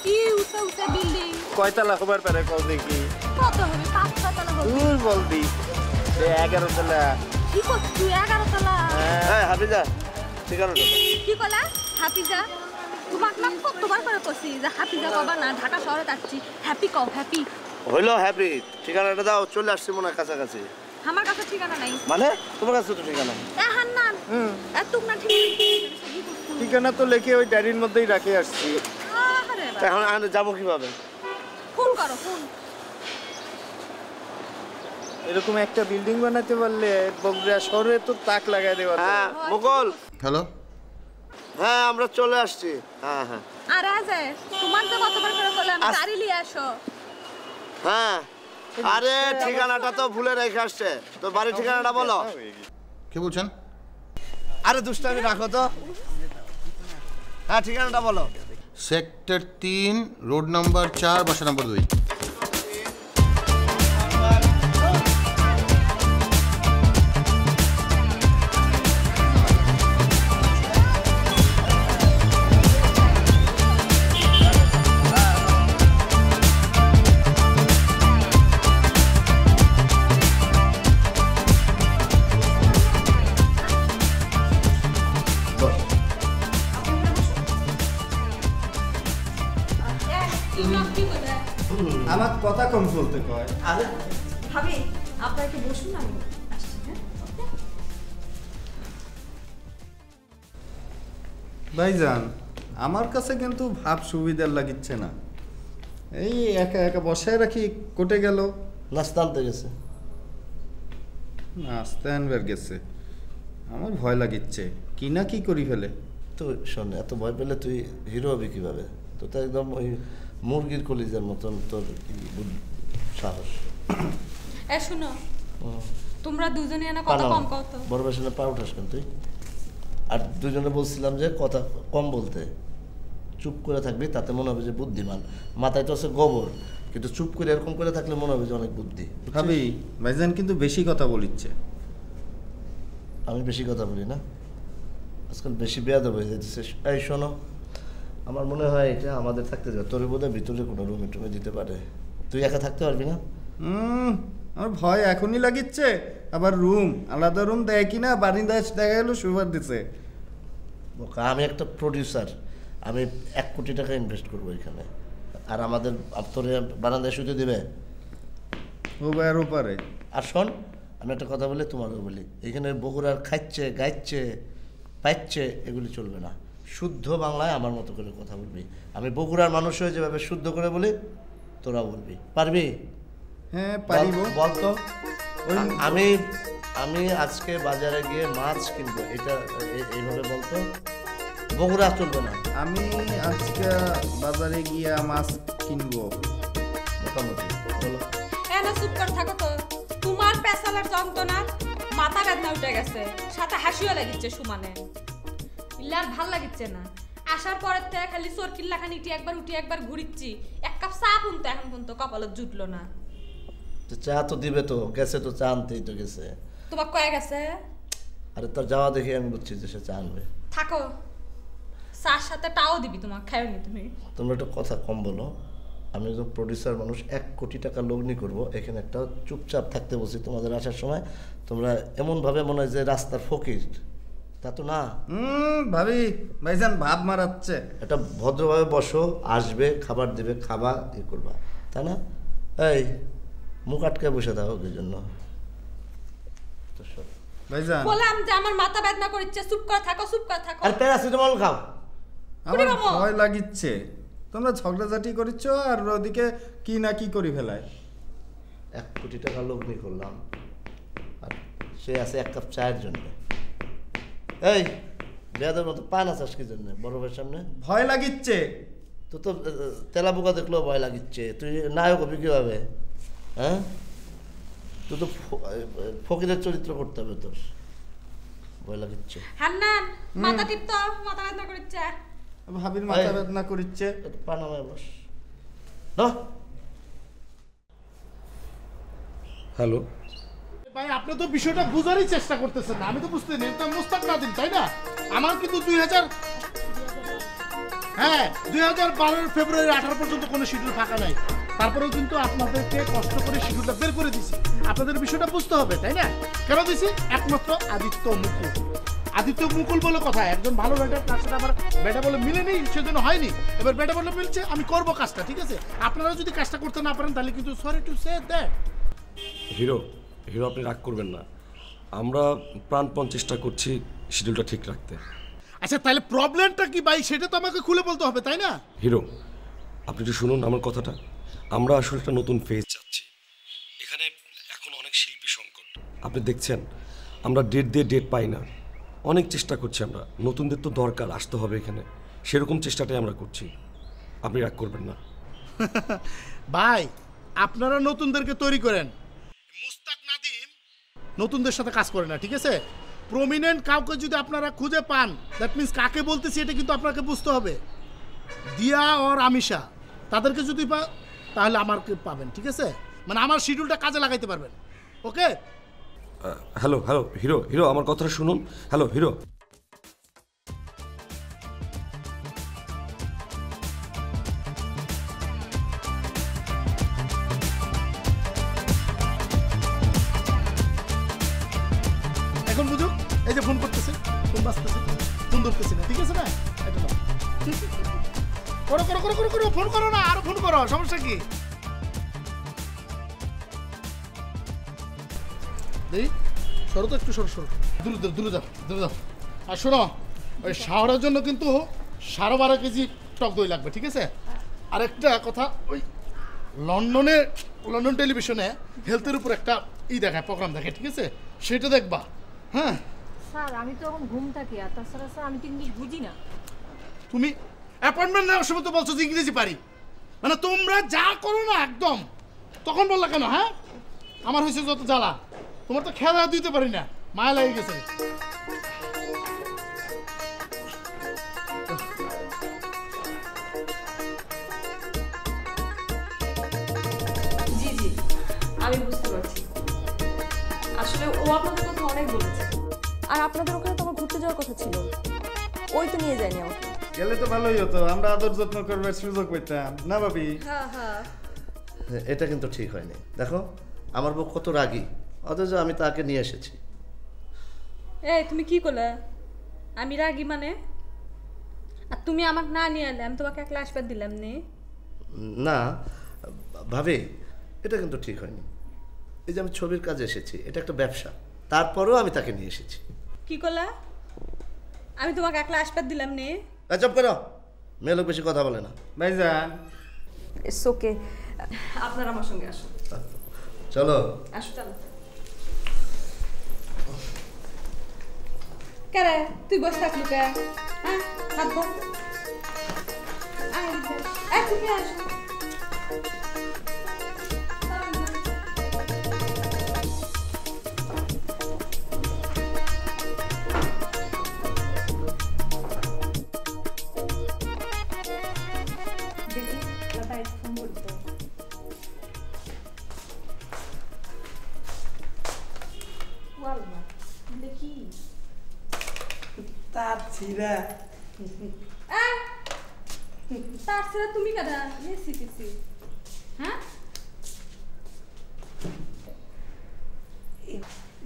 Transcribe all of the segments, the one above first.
কি উঁচা উঁচা বিল্ডিং কয়তলা হবার পারে কল দেখি কত হবে 5-6 তলা হবে দূর বলদি 11 তলা কি করছ 11 তলা হ্যাঁ হাফিজা ঠিকানাটা কি কলা হাফিজা তোমাক না কতবার করে কইছি যে হাফিজা কবা না ঢাকা শহরে যাচ্ছি হ্যাপি কও হ্যাপি হইলো হ্যাপি ঠিকানাটা দাও চলে আসছি মনে কাছাকাছি আমার কাছে ঠিকানা নাই মানে তোমার কাছে তো ঠিকানা এ হান্নান এত না ঠিকানা তো লিখে ওই ডায়েরির মধ্যেই রাখে আসছি আরে এখন আমি যাবো কিভাবে ফোন করো ফোন এরকম একটা বিল্ডিং বানাতে পারলে বগুড়া শহরে তো তাক লাগাই দেওয়া হ্যাঁ মুকুল হ্যালো হ্যাঁ আমরা চলে আসছি হ্যাঁ হ্যাঁ আর আজে তোমার তো কতবার করে বললাম গাড়ি নিয়ে আসো হ্যাঁ আরে ঠিকানাটা তো ভুলে রেখে আসছে তো বাড়ির ঠিকানাটা বলো কে বলছেন আরে দুষ্টামি রাখো তো হ্যাঁ ঠিকানাটা বলো সেক্টর 3 রোড নাম্বার 4 বাসা নাম্বার 2 আমার কথা কম চলতে কয় আরে ভাবি আপনারা কি বসুন না আমি আসছি হ্যাঁ ভাইজান আমার কাছে কিন্তু ভাব সুবিধার লাগিচ্ছে না এই একা একা বসায় রাখি কোটে গেল নাস্তা আনতে গেছে নাস্তা আনবার গেছে আমার ভয় লাগিচ্ছে কি না কি করি ফেলে তো শোন এত ভয় পেলে তুই হিরো হবি কিভাবে তো তো একদম ওই মুরগির কলিজার মতন তোর সাহস এ শুনো তোমরা দুজনে না কথা কম কও তো বড় বেশি পা উঠাস কেন তুই আর দুজনে বলছিলাম যে কথা কম বলতে চুপ করে থাকবি তাতে মনে হবে যে বুদ্ধিমান মাথায় তো আছে গোবর কিন্তু চুপ করে এরকম করে থাকলে মনে হবে যে অনেক বুদ্ধি ভাবি ভাইজান কিন্তু বেশি কথা বলিচ্ছে আমি বেশি কথা বলি না আজকাল বেশি বেয়াদব হয়ে যাচ্ছে এই শোনো আমার মনে হয় এটা আমাদের থাকতে যাবে তোর বোধহয় ভিতরে কোনো রুমে টুমে দিতে পারে তুই একা থাকতে পারবি না আমার ভয় এখনই লাগিচ্ছে আবার রুম আলাদা রুম দেয় কিনা বারিন্দা দেখা গেল সুবার দিছে আমি একটা প্রডিউসার আমি 1 কোটি টাকা ইনভেস্ট করবো এখানে আর আমাদের তোর বারান্দায় শুতে দেবে ও বাইর ওপারে আর শোন আমি একটা কথা বলি তোমারও বলি এখানে বগুড়ার খাচ্ছে গাইচ্ছে পাইচ্ছে এগুলি চলবে না শুদ্ধ বাংলায় আমার মতো করে কথা বলবি আমি বগুড়ার মানুষ হয়ে যেভাবে শুদ্ধ করে বলি তোরাও বলবি পারবি হ্যাঁ পারিব বলতো আমি আমি আজকে বাজারে গিয়ে মাছ কিনবো এটা এইভাবে বলতো বগুড়া চলবে না আমি আজকে বাজারে গিয়ে মাছ কিনবো মোটামুটি বলো না চুপ করে থাকো তো তোমার পেছালার যন্ত্রণা মাথা বেদনা উঠে গেছে সাথে হাসিও লাগিচ্ছে সুমানে ইল্লার ভাল লাগিচ্ছে না আসার পরের থেকে খালি সরকিল্লা খানি উঠি একবার ঘুরিচ্ছি এক কাপ চা পুনতে এখন পর্যন্ত কপালত জুটলো না তো চা তো দিবে তো গেছে তো চা আনতেই তো গেছে তোমার কয়ে গেছে আরে তোর যাওয়া দেখে আমি বুঝছি যে সে চা আনবে থাকো চার সাথে টাও দিবি তোমার খায়নি তুমি তোমরা একটু কথা কম বলো আমি একজন প্রডিউসার মানুষ 1 কোটি টাকা লগ্নি করব এখানে একটা চুপচাপ থাকতে বলছি তোমাদের আসার সময় তোমরা এমনভাবে মনে হয় যে রাস্তার ফকির তা তো না ভাবি ভাইজান ভাব মারাচ্ছে এটা ভদ্রভাবে বসো আসবে খাবার দেবে খাবা করবা তাই না এই মুখ আটকে বসে দাও ওই জন্য ভাইজান বললাম যে আমার মাথা বেদনা করছে চুপ করে থাকো আর প্যারাসিটামল খাও আমার ভয় লাগিচ্ছে তোমরা ঝগড়াঝাটি করিচ্ছ আর ওদিকে কি না কি করি ফেলায় 1 কোটি টাকা লগ্নি করলাম আর সে আছে 1 কাপ চায়ের জন্য এই বেয়াদের মতো পান আসাস কি জন্য বড় ভাইয়ের সামনে ভয় লাগিচ্ছে তো তো তেলা পোকা দেখলেও ভয় লাগিচ্ছে তুই নায়ক হবি কিভাবে হ্যাঁ তুই তো ফকিরের চরিত্র করতে হবে তোর ভয় লাগিচ্ছে হান্নান মাথা টিপতো মাথা বেদনা করছে ভাবির মাথা বেদনা করিচ্ছে পান আমায় বস না হ্যালো ভাই আপনি তো বিষয়টা বুঝারই চেষ্টা করতেছেন না আমি তো বুঝতে নেই এটা মোস্তাক নাদিম তাই না আমার কিন্তু 2000 হ্যাঁ 2012 ফেব্রুয়ারি 18 পর্যন্ত কোনো শিডিউল ফাঁকা নাই, তারপরেও কিন্তু আপনাদেরকে কষ্ট করে শিডিউলটা বের করে দিছি। আপনাদের বিষয়টা বুঝতে হবে, তাই না? কেন দিছি? একমাত্র আদিত্য মুকুল, আদিত্য মুকুল বলে কথা, একজন ভালো ব্যাটার তার সাথে আবার ব্যাটা বলে মিলে নেই, সেজন্য হয়নি। এবার ব্যাটা বলে মিলছে, আমি করব কাজটা, ঠিক আছে? আপনারা যদি কাজটা করতে না পারেন তাহলে কিন্তু sorry to say that. Hero hero আপনি রাগ করবেন না, আমরা প্রাণপণ চেষ্টা করছি শিডিউলটা ঠিক রাখতে। আচ্ছা তাহলে প্রবলেমটা কি ভাই, সেটা তো আমাকে খুলে বলতে হবে, তাই না? হিরো আপনি একটু শুনুন আমার কথাটা। আমরা আসলে একটা নতুন ফেজ যাচ্ছি, এখানে এখন অনেক শিল্পী সংকট। আপনি দেখছেন আমরা ডেট দিয়ে ডেট পাই না, অনেক চেষ্টা করছি আমরা, নতুনদের তো দরকার, আসতে হবে এখানে, সেরকম চেষ্টাটাই আমরা করছি। আপনি রাগ করবেন না। ভাই আপনারা নতুনদেরকে তৈরি করেন, মুস্তাক নাদিম নতুনদের সাথে কাজ করে না, ঠিক আছে? প্রমিনেন্ট কাউকে যদি আপনারা খুঁজে পান, দ্যাট মিন্স কাকে বলতেছি এটা কিন্তু আপনাকে বুঝতে হবে। দিয়া আর আমিষা, তাদেরকে যদি তাহলে আমাকে পাবেন, ঠিক আছে? মানে আমার শিডিউলটা কাজে লাগাইতে পারবেন, ওকে? হ্যালো হ্যালো হিরো হিরো আমার কথাটা শুনুন। হ্যালো হিরো, এখন বুঝুক, এই যে ফোন করতেছে, ফোন বাজতেছে, ফোন ধরতেছে না, ঠিক আছে না? এটা নাও। করো করো করো করো করো, ফোন করো না, আরো ফোন করো, সমস্যা কি? দেই সরো তো, একটু সরো সরো, দূরে দূরে দূরে যাও, দূরে যাও। আর শোনো, ওই শাওয়ারের জন্য কিন্তু 12.5 কেজি টক দই লাগবে, ঠিক আছে? আরেকটা কথা, ওই লন্ডন টেলিভিশনে হেলথের উপর একটা দেখায়, প্রোগ্রাম দেখায়, ঠিক আছে? সেটা দেখবা, হ্যাঁ? স্যার আমি তো এখন ঘুম থাকি, আর তাছাড়া স্যার আমি তো ইংলিশ বুঝি না। তুমি অ্যাপয়েন্টমেন্ট নেওয়ার সময় তো বলছো যে ইংরেজি পারি, মানে তোমরা যা করো না একদম, তখন বললা কেন? হ্যাঁ আমার হয়েছে যত জ্বালা, তোমার তো খেলা দিতে পারি না, মায়া লাগে গেছে। জি জি আমি বুঝতে পারছি, আসলে ও আপনাদের কথা অনেক বলেছে। আর আপনাদের ওখানে তো আমার ঘুরতে যাওয়ার কথা ছিল, ওই তো নিয়ে যায়নি আমাকে। গেলে তো ভালোই হতো, আমরা আদর যত্ন করবার সুযোগ পেতাম না ভাবি? হ্যাঁ হ্যাঁ এটা কিন্তু ঠিক হয়নি। দেখো আমার বউ কত রাগী, অথচ আমি তাকে নিয়ে এসেছি। এই তুমি কি করলে? আমি রাগি মানে? আর তুমি আমাকে না নিয়ে এলে, আমি তোমাকে একলা আসবার দিলাম নে? না ভাবি, এটা কিন্তু ঠিক হয়নি। এই যে আমি ছবির কাজে এসেছি, এটা একটা ব্যবসা, তারপরেও আমি তাকে নিয়ে এসেছি। কি করলা? আমি তোমাকে একলা আসবার দিলাম নে? চুপ করো, মেয়ে লোক বেশি কথা বলে না। ভাইজান ইটস ওকে, আপনার আমার সঙ্গে আসো। চলো আসো চলো। কেরে তুই বসে থাকলু কে? হ্যাঁ হাত ধর। তুমি আসো। দেখি দাদা ফোন করতো। দেখি তার ছিঁড়া তার ছেড়ে তুমি কেডা? শিখেছি হ্যাঁ?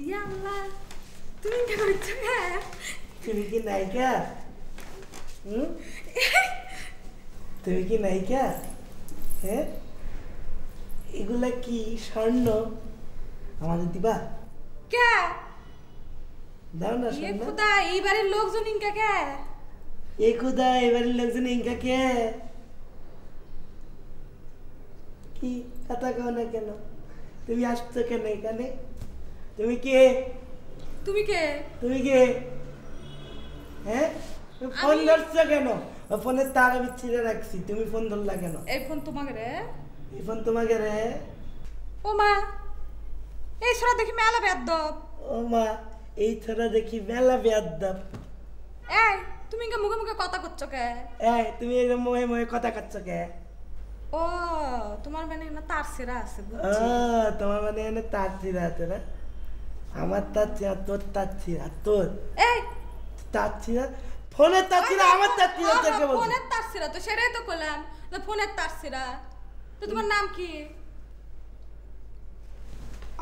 ইয়া আল্লাহ, তুমি কেন হচ্ছে? তুমি কি নায়িকা? তুমি কি নায়িকা? হ্যাঁ এগুলা কি স্বর্ণ? আমাদের দিবা? কে দাও না এ স্বর্ণ। খুদা, এই বাড়ির লোকজন ইনকা কে? এ খুদা, এবারের লোকজন ইনকা কে? কি কথা কও না কেন? তুমি আসছো কেন এখানে? তুমি কে? তুমি কে? তুমি কে? হ্যাঁ ফোন ধরছো কেন? ফোনের তার আমি ছিঁড়ে রাখছি, তুমি ফোন ধরলা কেন? এই ফোন তোমাকে রে? এই ফোন তোমাকে রে? ও মা, এই সরা দেখি মেলা বেয়াদব। ও মা, এই ছোড়া দেখি মেলা বেয়াদব। এই তুমি ইনকা মুখে মুখে কথা করছো কে? এই তুমি এরকম মোহে মোহে কথা করছো কে? ও তোমার মানে না তার সেরা আছে ও বুঝছি। তোমার মানে এনে তার ছিঁড়া আছে না? আমার তার ছিঁড়া, তোর তার ছিঁড়া, তোর এই তার ছিঁড়া ফোনের তার ছিল আমার তার ছিল থেকে বলছি ফোনের তার ছিড়া তো সেটাই তো কইলাম যে ফোনের তার ছিড়া। তো তোমার নাম কি?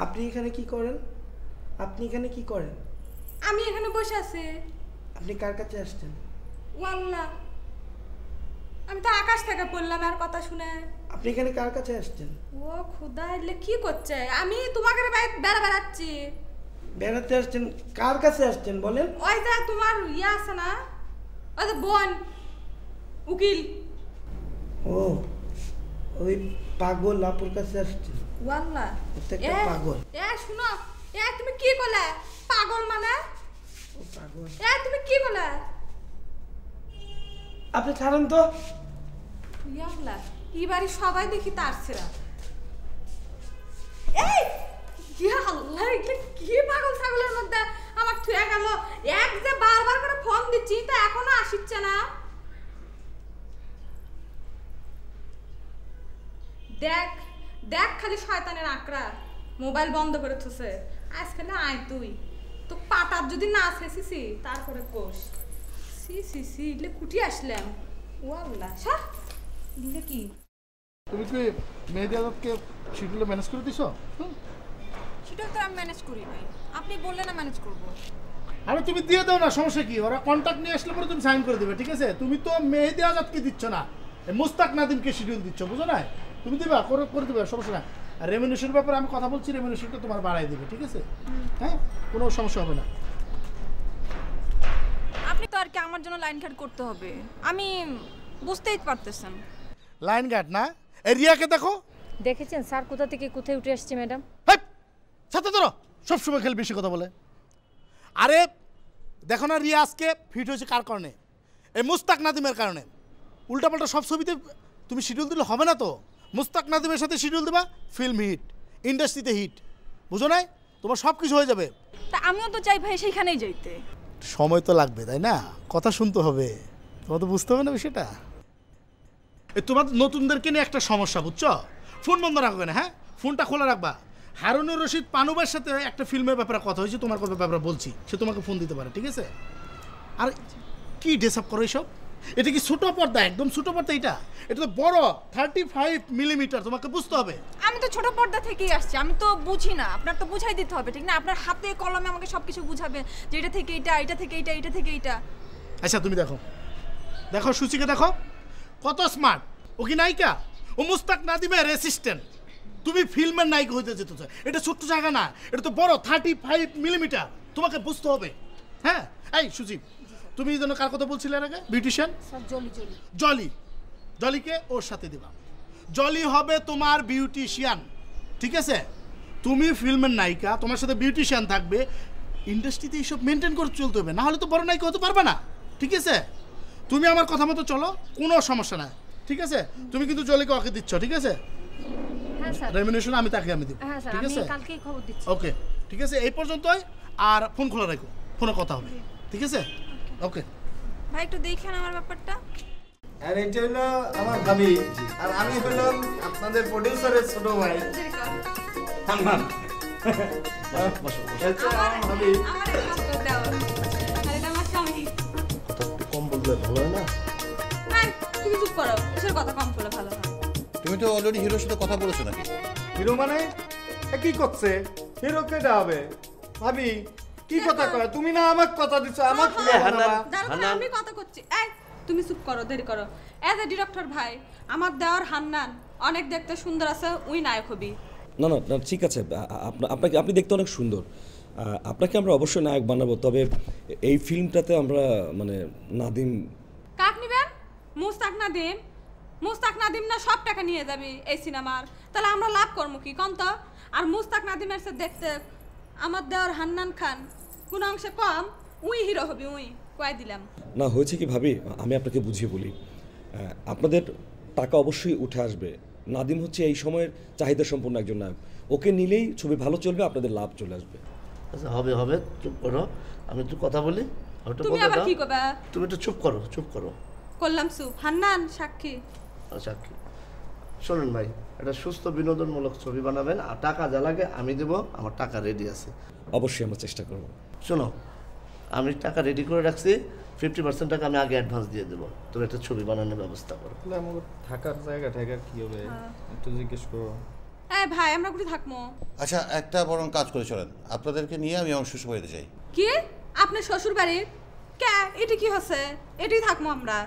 আপনি এখানে কি করেন? আপনি এখানে কি করেন? আমি এখানে বসে আছি। আপনি কার কাছে আসছেন? ওয়াল্লাহ আমি তো আকাশ থেকে পড়লাম আর কথা শুনে। আপনি এখানে কার কাছে আসছেন? ও খুদা এলে কি করছে? আমি তোমাকে বেড়াচ্ছি। বেড়াতে আসছেন? কার কাছে আসছেন বলেন? ওই যে তোমার ইয়া আছে না, ওই যে বোন উকিল। ও ওই পাগল আপুর কাছে আসছেন? ওয়াল্লাহ একটা পাগল। শুনো, তুমি কি করলে? পাগল মানে? ও পাগল। তুমি কি করলে? আপনি ছাড়েন তো। ইয়াল্লা এই বাড়ি সবাই দেখি তার ছেড়া। এই ইয়া আল্লাহ, এগুলো কি পাগল ছাগলের মধ্যে আমার থুয়ে গেল। এক যে বারবার করে ফোন দিচ্ছি তা এখনো আসছে না। দেখ দেখ খালি শয়তানের আকড়া মোবাইল বন্ধ করে থুছে। আজকে না আয় তুই তো পাটার যদি না শেষিছি তারপরে কোষ। সি সি সি ইলে কুটি আসলাম। ও আল্লাহ শাহ দিলে কি? তুমি কি মেহেদি আজাদকে শিডিউলে ম্যানেজ করে দিছো? সেটা তো আমি ম্যানেজ করি নাই, আপনি বললেন না ম্যানেজ করব। আরে তুমি দিয়ে দাও না, সমস্যা কি? ওরা কন্ট্যাক্ট নিয়ে আসলে পরে তুমি সাইন করে দিবে, ঠিক আছে? তুমি তো মেহেদি আজাদকে দিচ্ছ না, মুস্তাক নাদিমকে শিডিউল দিচ্ছ, বুঝো না? তুমি দিবা, করে দিবে, সমস্যা না। আর রেমিনেশনের ব্যাপারে আমি কথা বলছি, রেমিনেশনটা তোমার বাড়াই দিবে, ঠিক আছে? হ্যাঁ, কোনো সমস্যা হবে না। আপনি তো আর কি আমার জন্য লাইন কাট করতে হবে, আমি বুঝতেই পারতেছেন। লাইন গার্ড না, এই রিয়াকে দেখো। দেখেছেন স্যার কোথা থেকে কোথায় উঠে আসছে ম্যাডাম? সাথে ধরো, সবসময় খেলে বেশি কথা বলে। আরে দেখো না, রিয়া আজকে ফিট হয়েছে কার কারণে? এই মুস্তাক নাদিমের কারণে। উল্টাপাল্টা সব ছবিতে তুমি শিডিউল দিলে হবে না তো। মুস্তাক নাদিমের সাথে শিডিউল দেবা, ফিল্ম হিট, ইন্ডাস্ট্রিতে হিট, বুঝো নাই? তোমার সব কিছু হয়ে যাবে। তা আমিও তো চাই ভাই সেইখানেই যাইতে। সময় তো লাগবে, তাই না? কথা শুনতে হবে, তোমার তো বুঝতে হবে না বিষয়টা। তোমার নতুনদেরকে নিয়ে একটা সমস্যা, বুঝছো? ফোন বন্ধ রাখবে না, হ্যাঁ, ফোনটা খোলা রাখবা। হারুনুর রশিদ পানুবার সাথে একটা ফিল্মের ব্যাপারে কথা হয়েছে, তোমার ব্যাপারে বলছি, সে তোমাকে ফোন দিতে পারে, ঠিক আছে? আর কি ড্রেস আপ করো এইসব? এটা কি ছোট পর্দা? একদম ছোট পর্দা। এটা তো বড় 35 মিলিমিটার, তোমাকে বুঝতে হবে। আমি তো ছোট পর্দা থেকেই আসছি, আমি তো বুঝি না, আপনার তো বুঝাই দিতে হবে, ঠিক না? আপনার হাতে কলমে আমাকে সবকিছু বুঝাবে যে এটা থেকে এটা, এটা থেকে এটা, এটা থেকে এটা। আচ্ছা তুমি দেখো, দেখো সুচিকে দেখো, কত স্মার্ট। ও কি নায়িকা? ও মুস্তাক নাদিমের অ্যাসিস্ট্যান্ট। তুমি ফিল্মের নায়িকা হইতে যেতে চাও, এটা ছোট্ট জায়গা না, এটা তো বড় 35 মিলিমিটার, তোমাকে বুঝতে হবে। হ্যাঁ, এই সুচি, তুমি যেন কার কথা বলছিলে এর আগে? বিউটিশিয়ান জলি। জলিকে ওর সাথে দিবা। জলি হবে তোমার বিউটিশিয়ান, ঠিক আছে? তুমি ফিল্মের নায়িকা, তোমার সাথে বিউটিশিয়ান থাকবে। ইন্ডাস্ট্রিতে এইসব মেনটেন করে চলতে হবে, না হলে তো বড় নায়িকা হতে পারবে না, ঠিক আছে? তুমি আমার কথা মতো চলো, কোনো সমস্যা নাই, ঠিক আছে? তুমি কিন্তু জলিকে ওকে দিচ্ছ, ঠিক আছে? হ্যাঁ স্যার, রেমিনেশন আমি তাকে আমি দিব, হ্যাঁ স্যার, ঠিক আমি আছে? কালকেই খবর দিচ্ছি। ওকে, ঠিক আছে, এই পর্যন্তই। আর ফোন খোলা রাখো, ফোনে কথা হবে, ঠিক আছে? ওকে ভাই একটু দেখেন আমার ব্যাপারটা। আর এটা হলো আমার ভাবি, আর আমি হলাম আপনাদের প্রোডিউসারের ছোট ভাই হান্নান। ভাবি কম বললে ভালো হয় না? তুমি চুপ করো, কিসের কথা কম করলে ভালো হয়? তুমি তো অলরেডি হিরোর সাথে কথা বলেছো নাকি? হিরো মানে কি করছে? হিরো কেটা হবে? ভাবি কি কথা কয়? তুমি না আমাকে কথা দিছো, আমাকে আমি কথা করছি। এই তুমি চুপ করো, দেরি করো। এজ এ ডিরেক্টর ভাই, আমার দেওয়ার হান্নান অনেক দেখতে সুন্দর আছে, উই নায়ক হবি। না না না, ঠিক আছে, আপনাকে, আপনি দেখতে অনেক সুন্দর, আপনাকে আমরা অবশ্যই নায়ক বানাবো। তবে এই ফিল্মটাতে আমরা মানে নাদিম। কাক নিবেন? মুস্তাক নাদিম? মুস্তাক নাদিম না সব টাকা নিয়ে যাবি এই সিনেমার, তাহলে আমরা লাভ করবো কি কম তো? আর মুস্তাক নাদিমের সাথে দেখতে আমার দেওয়ার হান্নান খান কোন অংশে কম, উই হিরো হবি, উই কয় দিলাম। না, হয়েছে কি ভাবি, আমি আপনাকে বুঝিয়ে বলি, আপনাদের টাকা অবশ্যই উঠে আসবে। নাদিম হচ্ছে এই সময়ের চাহিদা সম্পন্ন একজন নায়ক, ওকে নিলেই ছবি ভালো চলবে, আপনাদের লাভ চলে আসবে। আচ্ছা হবে হবে, চুপ করো, আমি একটু কথা বলি। তুমি আবার কি করবে? তুমি একটু চুপ করো, চুপ করো। করলাম চুপ। হান্নান সাক্ষী। সাক্ষী। শোনেন ভাই, একটা সুস্থ বিনোদনমূলক ছবি বানাবেন, আর টাকা যা লাগে আমি দেবো, আমার টাকা রেডি আছে। অবশ্যই আমরা চেষ্টা করব। শোনো, আমি টাকা রেডি করে রাখছি, 50% টাকা আমি আগে অ্যাডভান্স দিয়ে দেবো, তুমি একটা ছবি বানানোর ব্যবস্থা করো। আমার থাকার জায়গা ঠাকার কি হবে একটু জিজ্ঞেস করো। ভাই আমরা কোথায় থাকবো? আচ্ছা একটা বরং কাজ করে চলেন, আপনাদেরকে নিয়ে আমি আমার শ্বশুর বাড়িতে যাই। কি আপনার শ্বশুর বাড়ির? কে এটা কি হচ্ছে? এটাই থাকবো আমরা।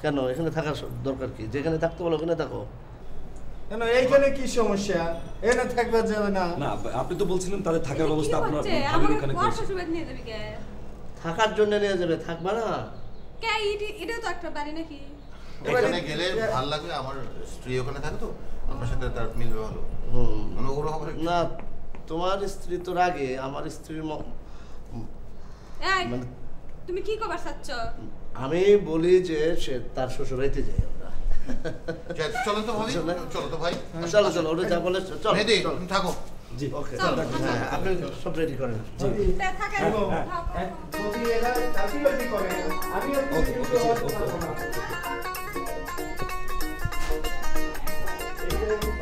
কেন এখানে থাকার দরকার কি? যেখানে থাকতে বলো ওখানে থাকো। কেন এইখানে কি সমস্যা? এখানে থাকবে যাবে না? না আপনি তো বলছিলেন তাদের থাকার ব্যবস্থা আপনার আমার ওখানে বড় শ্বশুর বাড়ি নিয়ে যাবে কে? থাকার জন্য নিয়ে যাবে, থাকবা না? কে এটাও তো একটা বাড়ি নাকি? এখানে গেলে ভালো লাগবে, আমার স্ত্রী ওখানে থাকে তো আপনার সাথে তার মিলবে ভালো। মানে ওগুলো হবে না, তোমার স্ত্রী তো রাগে, আমার স্ত্রীর মানে তুমি কি কবার চাচ্ছ? আমি বলি যে সে তার শ্বশুরাইতে যাই আমরা। চলো তো ভাই, চলো তো ভাই, চলো চলো ওটা যা বলে চলো তুমি থাকো। জি ওকে, আপনি সব রেডি করেন।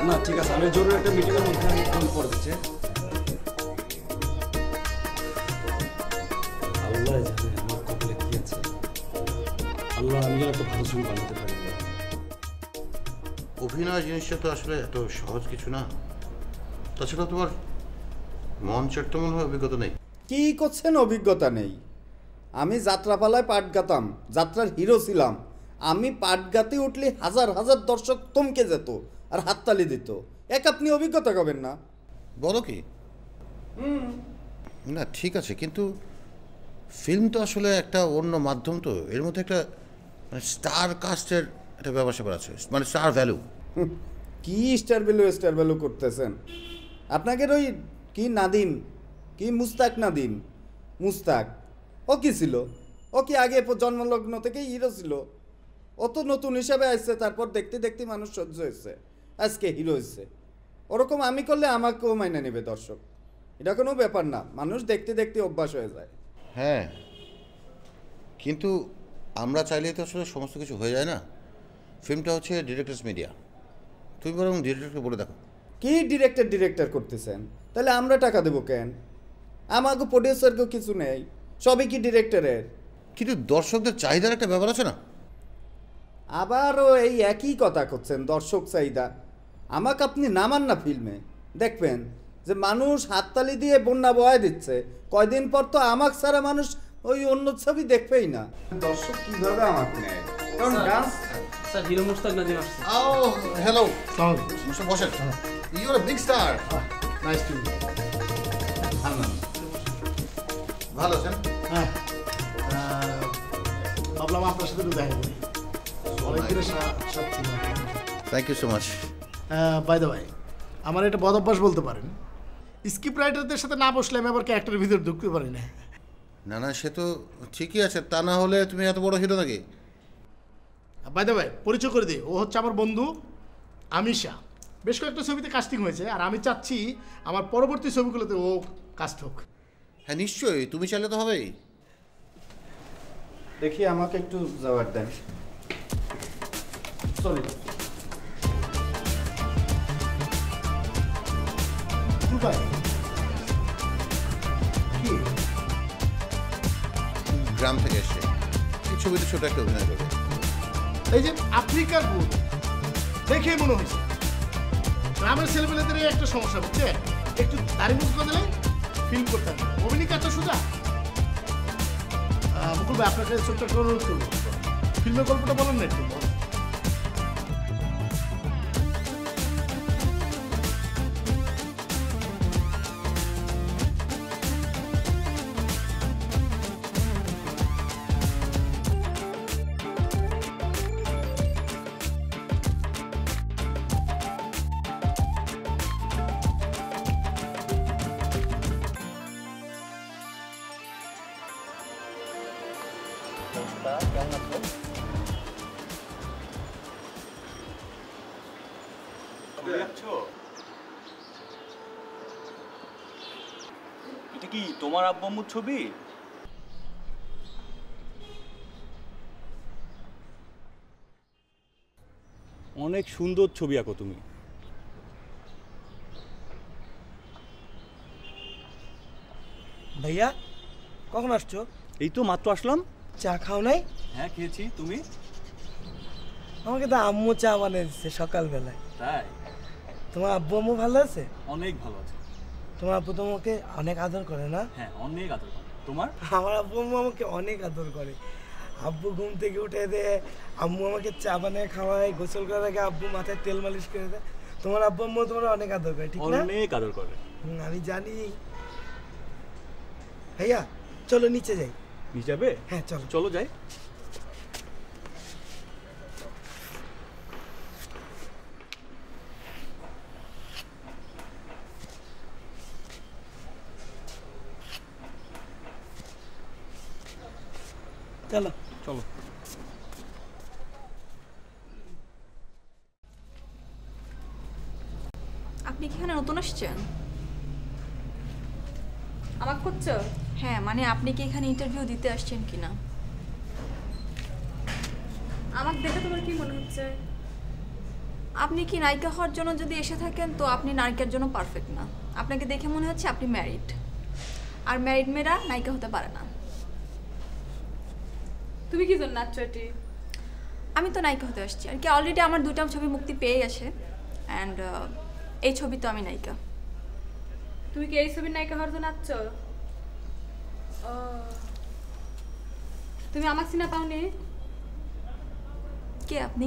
না ঠিক আছে, আমি জরুরি একটা মিটিংয়ের মধ্যে আমি ফোন করে দিচ্ছি। আল্লাহ জানে আমার কপালে কি আছে। আল্লাহ আমি যেন একটা ভালো ছবি বানাতে পারি। অভিনয় জিনিসটা তো আসলে এত সহজ কিছু না। তাছাড়া তোমার মঞ্চের তো মনে হয় অভিজ্ঞতা নেই। কি করছেন অভিজ্ঞতা নেই? আমি যাত্রাপালায় পাট গাতাম, যাত্রার হিরো ছিলাম। আমি পাট গাতে উঠলে হাজার হাজার দর্শক থমকে যেত আর হাততালি দিত। আপনি অভিজ্ঞতা করবেন না? বলো কি? না ঠিক আছে, কিন্তু ফিল্ম তো আসলে একটা অন্য মাধ্যম, তো এর মধ্যে একটা স্টার কাস্টের একটা ব্যাপার স্যাপার আছে, মানে স্টার ভ্যালু। কি স্টার ভ্যালু করতেছেন? আপনাদের ওই কি নাদিম, কি মুস্তাক নাদিম, মুস্তাক ও কি ছিল? ও কি আগে জন্মলগ্ন থেকেই হিরো ছিল? ও তো নতুন হিসাবে আসছে, তারপর দেখতে দেখতে মানুষ সহ্য হয়েছে, আজকে হিরো হয়েছে। ওরকম আমি করলে আমাকেও মাইনে নেবে দর্শক, এটা কোনো ব্যাপার না। মানুষ দেখতে দেখতে অভ্যাস হয়ে যায়। হ্যাঁ, কিন্তু আমরা চাইলেই তো আসলে সমস্ত কিছু হয়ে যায় না। ফিল্মটা হচ্ছে ডিরেক্টরস মিডিয়া, তুমি বরং ডিরেক্টরকে বলে দেখো। কি ডিরেক্টর করতেছেন? তাহলে আমরা টাকা দেবো কেন? আমাকে প্রডিউসারকেও কিছু নেই, সবই কি ডিরেক্টরের। কিন্তু দর্শকদের চাহিদার একটা ব্যাপার আছে না? আবারও এই একই কথা করছেন, দর্শক চাহিদা। আমাকে আপনি নামান না ফিল্মে, দেখবেন যে মানুষ হাততালি দিয়ে বন্যা বয়ে দিচ্ছে। কয়দিন পর তো আমাকে ছাড়া মানুষ ওই অন্য ছবি দেখবেই না। দর্শক কিভাবে আমাকে নেয়? কারণ dance sir hero Mushtaq Nadim আসছে। Oh, hello. Mr. Boshet. You're a big star. Nice to meet. ভালো আছেন? হ্যাঁ, ভাবলাম আপনার সাথে একটু দেখা করি। অনেকদিনের সাথে ছিল। Thank you so much. By the way, আমার একটা বদ অভ্যাস বলতে পারেন, স্ক্রিপ্ট রাইটারদের সাথে না বসলে আমি আবার ক্যারেক্টারের ভিতরে ঢুকতে পারি না। না না, সে তো ঠিকই আছে, তা না হলে তুমি এত বড় হিরো নাকি? বাই দ্য ওয়ে, পরিচয় করে দিই, ও হচ্ছে আমার বন্ধু আমিশা। বেশ কয়েকটা ছবিতে কাস্টিং হয়েছে, আর আমি চাচ্ছি আমার পরবর্তী ছবিগুলোতে ও কাস্ট হোক। হ্যাঁ নিশ্চয়ই, তুমি চাইলে তো হবেই। দেখি আমাকে একটু জবাব দেন। সরি, দুবাই কি? গ্রাম থেকে এসে এই ছবিতে ছোট একটা অভিনয় করবে। এই যে আফ্রিকার ভূত দেখেই মনে হয়েছে গ্রামের ছেলেমেয়েদের এই একটা সমস্যা, বুঝছে? একটু দাড়ি মুখ করে দিলে ফিল্ম করতে হবে। অভিনয় কাজটা সোজা। মুকুল ভাই, আপনাকে ছোট্ট একটা অনুরোধ করবো, ফিল্মের গল্পটা বলেন না একটু। এটা কি তোমার আব্বু আম্মুর ছবি? অনেক সুন্দর ছবি আঁকো তুমি। ভাইয়া কখন আসছো? এই তো মাত্র আসলাম। চা খাও নাই? হ্যাঁ খেয়েছি, তুমি? আমাকে তো আম্মু চা বানিয়ে দিচ্ছে সকালবেলায়। তাই? তোমার আব্বু আম্মু ভালো আছে? অনেক ভালো আছে। তোমার আব্বু তোমাকে অনেক আদর করে না? হ্যাঁ অনেক আদর করে। তোমার? আমার আব্বু আম্মু আমাকে অনেক আদর করে। আব্বু ঘুম থেকে উঠে দেয়, আম্মু আমাকে চা বানিয়ে খাওয়ায়, গোসল করার আগে আব্বু মাথায় তেল মালিশ করে দেয়। তোমার আব্বু আম্মু তোমার অনেক আদর করে, ঠিক না? অনেক আদর করে। আমি জানি। ভাইয়া চলো নিচে যাই। নিচে যাবে? হ্যাঁ চলো। চলো যাই। চলো চলো। আপনি কি এখানে নতুন আসছেন? আমাকে করছো? হ্যাঁ মানে আপনি কি এখানে ইন্টারভিউ দিতে আসছেন কিনা? আমাকে দেখে তোমার কি মনে হচ্ছে? আপনি কি নায়িকা হওয়ার জন্য যদি এসে থাকেন তো আপনি নায়িকার জন্য পারফেক্ট না। আপনাকে দেখে মনে হচ্ছে আপনি ম্যারিড, আর ম্যারিড মেয়েরা নায়িকা হতে পারে না। তুমি কি জন্য নাচছো এটি? আমি তো নায়িকা হতে আসছি আর কি। অলরেডি আমার 2টা ছবি মুক্তি পেয়ে গেছে অ্যান্ড এই ছবি তো আমি নায়িকা। তুমি কি এই ছবির নায়িকা হওয়ার জন্য নাচছো? ও তুমি আমাকে চিনা পাওনি? কে আপনি?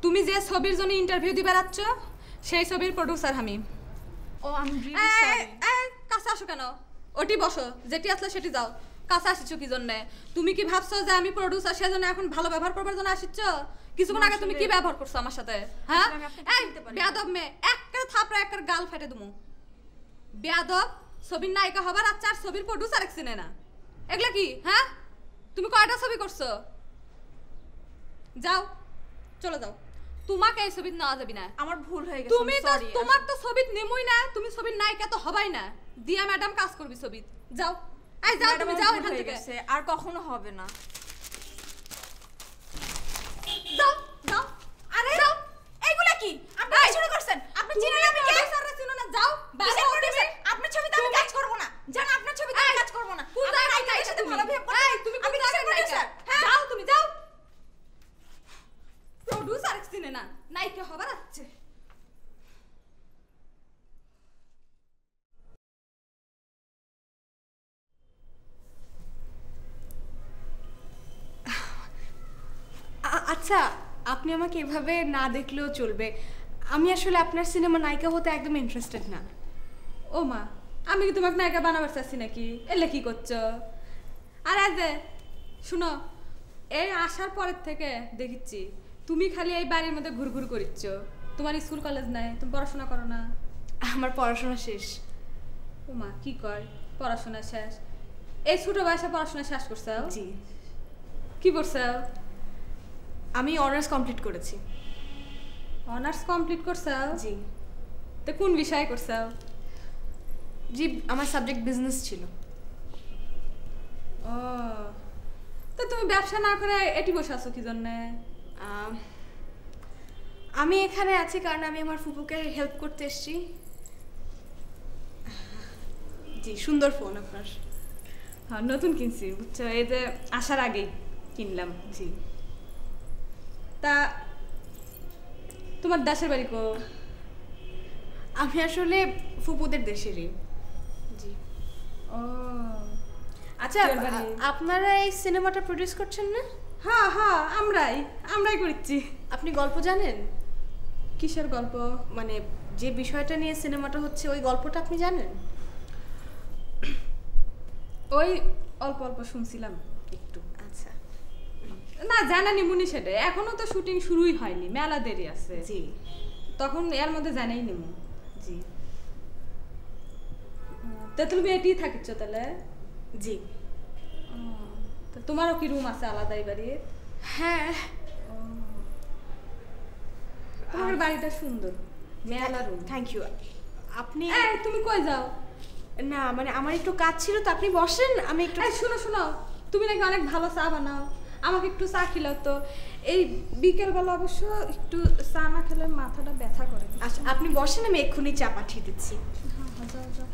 তুমি যে ছবির জন্য ইন্টারভিউ দিবে যাচ্ছ সেই ছবির প্রোডিউসার আমি। ও আমি রিয়েলি সরি। কাছে আসো কেন? ওটি বসো, যেটি আসলে সেটি যাও। কাছে আসিছো কি জন্য? তুমি কি ভাবছো যে আমি প্রোডিউসার সেজন্য এখন ভালো ব্যবহার করবার জন্য আসিচ্ছ? কিছুক্ষণ আগে তুমি কি ব্যবহার করছো আমার সাথে? হ্যাঁ এই বেয়াদব মেয়ে, একটা থাপড়া একটা গাল ফেটে দুমু। বেয়াদব, ছবির নায়িকা হবার আচ্ছা আর ছবির প্রোডিউসার এক চিনে না, এগুলা কি? হ্যাঁ তুমি কয়টা ছবি করছো? যাও চলে যাও, তোমাকে এই ছবি নেওয়া যাবে না। আমার ভুল হয়ে গেছে, তুমি তো তোমার তো ছবি নেমই না, তুমি ছবির নায়িকা তো হবাই না। দিয়া ম্যাডাম কাজ করবি ছবি। যাও এই যাও, তুমি যাও এখান থেকে। আর কখনো হবে না। যাও যাও। আরে যাও। এইগুলা কি আপনি কি শুরু করছেন? আপনি চিনেন আমি কে? প্রোডিউসাররা চিনো না? যাও কিসের প্রোডিউসার? আপনার ছবিতে আমি কাজ করব না। জান আপনার ছবিতে আমি কাজ করব না। কোন জায়গায় নায়িকার সাথে ভালো বিহেভ করতে। এই তুমি কোন জায়গায় প্রোডিউসার? যাও তুমি যাও। প্রোডিউসার এক চিনে না, নায়িকা হবার আছে। আচ্ছা আপনি আমাকে এভাবে না দেখলেও চলবে। আমি আসলে আপনার সিনেমা নায়িকা হতে একদম ইন্টারেস্টেড না। ও মা, আমি কি তোমাকে নায়িকা বানাবার চাচ্ছি নাকি? এলে কি করছো? আর আজে শুনো, এই আসার পরের থেকে দেখিচ্ছি তুমি খালি এই বাড়ির মধ্যে ঘুরঘুর করিচ্ছ। তোমার স্কুল কলেজ নাই, তুমি পড়াশোনা করো না? আমার পড়াশোনা শেষ। ও মা কি কয় পড়াশোনা শেষ? এই ছোট বয়সে পড়াশোনা শেষ করছো? জি। কি করছো? আমি অনার্স কমপ্লিট করেছি। অনার্স কমপ্লিট করছো? জি। তো কোন বিষয়ে করছো? জি আমার সাবজেক্ট বিজনেস ছিল। ও তো তুমি ব্যবসা না করে এটি বসে আছো কি জন্য? আমি এখানে আছি কারণ আমি আমার ফুপুকে হেল্প করতে এসেছি। জি সুন্দর ফোন আপনার। হ্যাঁ নতুন কিনছি বুঝছো, এই যে আসার আগেই কিনলাম। জি। তা তোমার দেশের বাড়ি কো? আমি আসলে ফুপুদের দেশেরই। জি। ও আচ্ছা আপনারা এই সিনেমাটা প্রডিউস করছেন না? হ্যাঁ হ্যাঁ আমরাই করছি। আপনি গল্প জানেন? কিসের গল্প? মানে যে বিষয়টা নিয়ে সিনেমাটা হচ্ছে ওই গল্পটা আপনি জানেন? ওই অল্প অল্প শুনছিলাম একটু। আচ্ছা না জানানি মুনি সেটা, এখনো তো শুটিং শুরুই হয়নি, মেলা দেরি আছে। জি। তখন এর মধ্যে জানাই নিমু। জি। তা তুমি এটি থাকিচ্ছ তাহলে? জি। তো তোমারও কি রুম আছে আলাদা এই বাড়ির? হ্যাঁ। তোমার বাড়িটা সুন্দর, মেলা রুম। Thank you. আপনি তুমি কই যাও? না মানে আমার একটু কাজ ছিল তো, আপনি বসেন আমি একটু। শোনো তুমি নাকি অনেক ভালো চা বানাও, আমাকে একটু চা খিলাও তো। এই বিকেলবেলা অবশ্য একটু চা না খেলে মাথাটা ব্যথা করে। আচ্ছা আপনি বসেন, আমি এক্ষুনি চা পাঠিয়ে দিচ্ছি। যাও।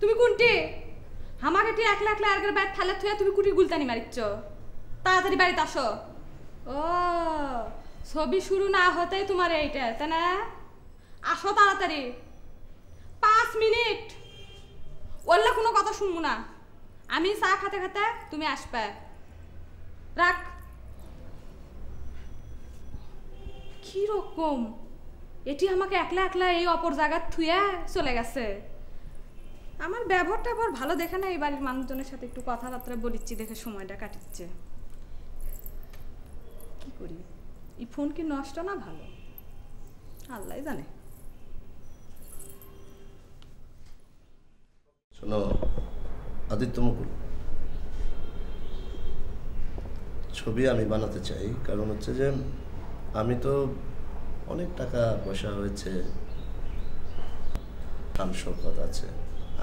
তুমি কোনটি আমাকে তুই একলা একলা আর বাইরে থালে থুয়া তুমি কুটি গুলতানি মারিচ্ছ তাড়াতাড়ি বাড়িতে আসো ও ছবি শুরু না হতেই তোমার এইটা তাই না আসো তাড়াতাড়ি 5 মিনিট ওল্লা কোনো কথা শুনবো না আমি চা খাতে খাতে তুমি আসবে রাখ কি রকম এটি আমাকে একলা একলা এই অপর জায়গার থুয়া চলে গেছে আমার ব্যবহারটা আবার ভালো দেখে না এই বাড়ির মানুষজনের সাথে একটু কথাবার্তা বলিচ্ছি দেখে সময়টা কাটিচ্ছে কি করি এই ফোন কি নষ্ট না ভালো আল্লাহ জানে শোনো আদিত্য মুকুল, ছবি আমি বানাতে চাই, কারণ হচ্ছে যে আমি তো অনেক টাকা পয়সা হয়েছে, গান শৌকত আছে,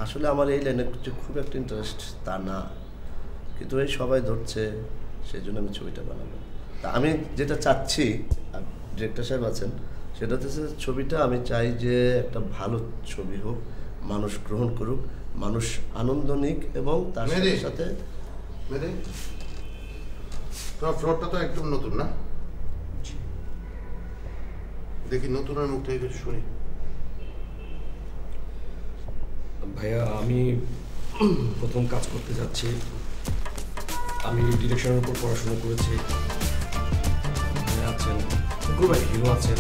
আসলে আমার এই লাইনে খুব একটা ইন্টারেস্ট তা না, কিন্তু এই সবাই ধরছে, সেই জন্য আমি ছবিটা বানাবো। তা আমি যেটা চাচ্ছি, ডিরেক্টর সাহেব আছেন, সেটা হচ্ছে ছবিটা আমি চাই যে একটা ভালো ছবি হোক, মানুষ গ্রহণ করুক, মানুষ আনন্দ নিক, এবং তার সাথে সাথে তোমার ফ্লোরটা তো একদম নতুন না? দেখি নতুনের মুখ থেকে কিছু শুনি। ভাইয়া আমি প্রথম কাজ করতে যাচ্ছি, আমি ডিরেকশনের উপর পড়াশোনা করেছি, আছেন ভাই, হিরো আছেন,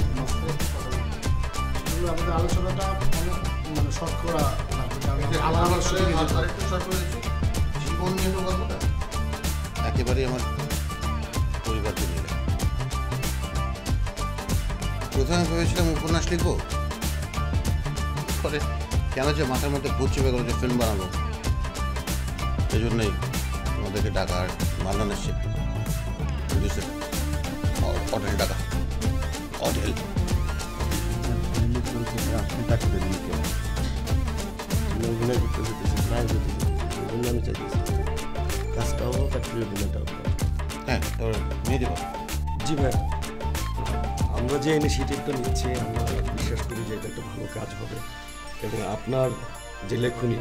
আমাদের আলোচনাটা মানে শর্ট করা জীবন নিয়ে তো গল্পটা একেবারেই আমার পরিবারকে নিয়ে। প্রথমে ভেবেছিলাম উপন্যাস লিখবো, পরে কেন যে মাথার মধ্যে ভূত চেপে গেল যে ফিল্ম বানাবো, এই জন্যই আমাদেরকে ডাকা। আর মান্নান এসছে, প্রডিউসার, হোটেল ডাকা, হোটেল হ্যাঁ, তোর মেয়ে দেবো। জি ভাই, আমরা যে ইনিশিয়েটিভটা নিচ্ছি আমরা বিশ্বাস করি যে এটা একটা ভালো কাজ হবে, এবং আপনার যে লেখনী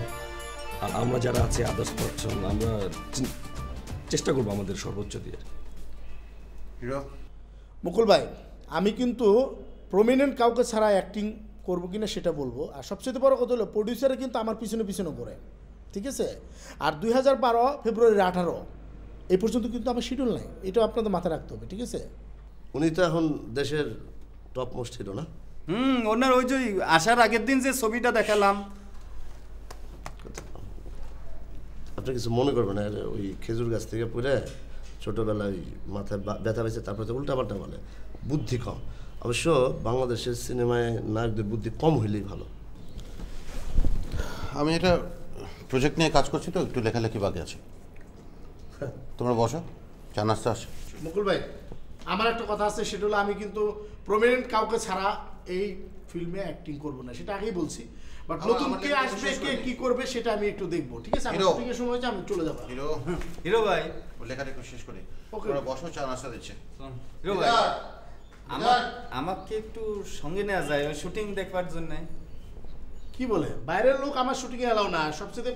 আর আমরা যারা আছি আদার্স পারসন, আমরা চেষ্টা করবো আমাদের সর্বোচ্চ দিয়ে। মুকুল ভাই, আমি কিন্তু প্রমিনেন্ট কাউকে ছাড়া অ্যাক্টিং করবো কিনা সেটা বলবো, আর সবচেয়ে বড় কথা হলো প্রডিউসারে কিন্তু আমার পিছনে পিছনে করে, ঠিক আছে? আর 2012 ফেব্রুয়ারি 18 এই পর্যন্ত কিন্তু আমার শিডিউল নাই, এটা আপনাদের মাথায় রাখতে হবে, ঠিক আছে? উনি তো এখন দেশের টপ মোস্ট হিরো না? ওনার ওই যে আসার আগের দিন যে ছবিটা দেখালাম। আপনি কিছু মনে করবেন না, ওই খেজুর গাছ থেকে পড়ে ছোটোবেলায় মাথায় ব্যথা পেয়েছে, তারপরে তো উল্টাপাল্টা বলে, বুদ্ধি কম। অবশ্য বাংলাদেশের সিনেমায় নায়কদের বুদ্ধি কম হইলেই ভালো। আমি এটা প্রজেক্ট নিয়ে কাজ করছি, তো একটু লেখালেখি বাকি আছে। তোমরা বসো, চা নাস্তা আসে। মুকুল ভাই, আমার একটা কথা আছে, সেটা হলো আমি কিন্তু প্রমিনেন্ট কাউকে ছাড়া এই ফিল্মে অ্যাক্টিং করবো না, সেটা আগেই বলছি। বাট নতুন কে আসবে, কে কি করবে সেটা আমি একটু দেখবো, ঠিক আছে? আমার শুটিংয়ের সময় হচ্ছে, আমি চলে যাবো। হিরো ভাই, লেখাটা একটু শেষ করি, তোমরা বসো, চা নাস্তা দিচ্ছে। হিরো ভাই, আমাকে একটু সঙ্গে নেওয়া যায় ওই শুটিং দেখবার জন্য? কি বলে, বাইরের লোক আমার শুটিংয়ে এলাও না। সবচেয়ে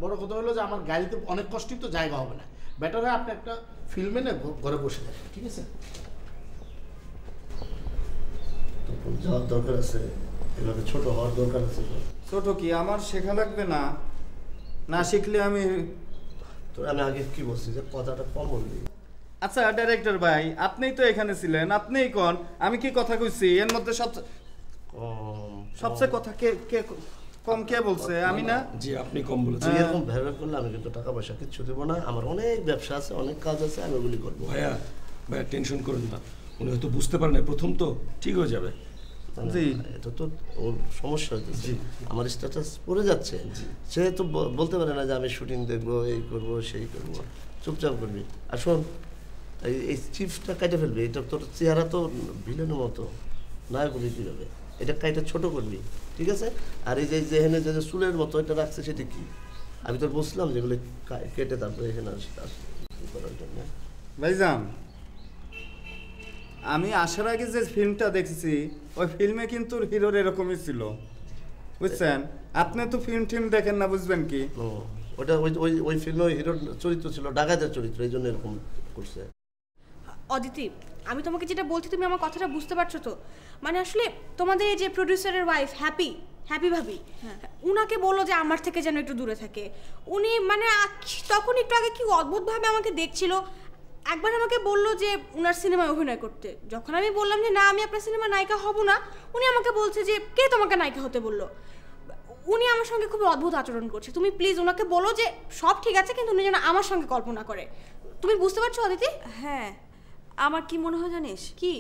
বড় কথা হলো যে আমার গাড়িতে অনেক কষ্টই তো জায়গা হবে না, বেটার হয় আপনি একটা ফিল্মে না ঘরে বসে দেখেন, ঠিক আছে? যাওয়ার দরকার আছে, এভাবে ছোট হওয়ার দরকার আছে। ছোট কি আমার শেখা লাগবে না? না শিখলে আমি তোর আমি আগে কি বলছি যে কথাটা কম বলবি। আচ্ছা ডাইরেক্টর ভাই, আপনিই তো এখানে ছিলেন, আপনিই কোন, আমি কি কথা কইছি? এর মধ্যে সবচেয়ে কথা কে কম কে বলছে? আমি না? জি, আপনি কম বলেছেন। এরকম ভেবে করলে আমি কিন্তু টাকা পয়সা কিচ্ছু দেবো না, আমার অনেক ব্যবসা আছে, অনেক কাজ আছে, আমি ওগুলি করবো। ভাইয়া ভাইয়া টেনশন করেন না, উনি হয়তো বুঝতে পারেন, প্রথম তো ঠিক হয়ে যাবে। জি, এটা তো ওর সমস্যা হচ্ছে, আমার স্ট্যাটাস পড়ে যাচ্ছে, সে তো বলতে পারে না যে আমি শুটিং দেখবো, এই করব সেই করব, চুপচাপ করবি। আর শোন, এই চিপসটা কেটে ফেলবি, এটা তোর চেহারা তো ভিলেনের মতো, নয় করবি কীভাবে, এটা কাইটা ছোট করবি, ঠিক আছে? আর এই যে এখানে যে চুলের মতো এটা রাখছে, সেটা কি? আমি তোর বলছিলাম যেগুলো কেটে তারপরে এখানে করার জন্য। ভাইজান, আমি আসার আগে যে ফিল্মটা দেখেছি, ওই ফিল্মে কিন্তু হিরোর এরকমই ছিল, বুঝছেন? আপনি তো ফিল্ম টিম দেখেন না, বুঝবেন কি? ওটা ওই ওই ওই ফিল্মে হিরোর চরিত্র ছিল ডাকাতের চরিত্র, এই জন্য এরকম করছে। অদিতি, আমি তোমাকে যেটা বলছি তুমি আমার কথাটা বুঝতে পারছো তো? মানে আসলে তোমাদের এই যে প্রডিউসারের ওয়াইফ হ্যাপি ভাবি, উনাকে বললো যে আমার থেকে যেন একটু দূরে থাকে। উনি মানে তখন একটু আগে কি অদ্ভুতভাবে আমাকে দেখছিল। একবার আমাকে বললো যে উনার সিনেমায় অভিনয় করতে। যখন আমি বললাম যে না আমি আপনার সিনেমা নায়িকা হব না, উনি আমাকে বলছে যে কে তোমাকে নায়িকা হতে বললো। উনি আমার সঙ্গে খুব অদ্ভুত আচরণ করছে। তুমি প্লিজ ওনাকে বলো যে সব ঠিক আছে, কিন্তু উনি যেন আমার সঙ্গে কল্পনা করে। তুমি বুঝতে পারছো অদিতি? হ্যাঁ, আমার কি মনে হয় জানিস, কি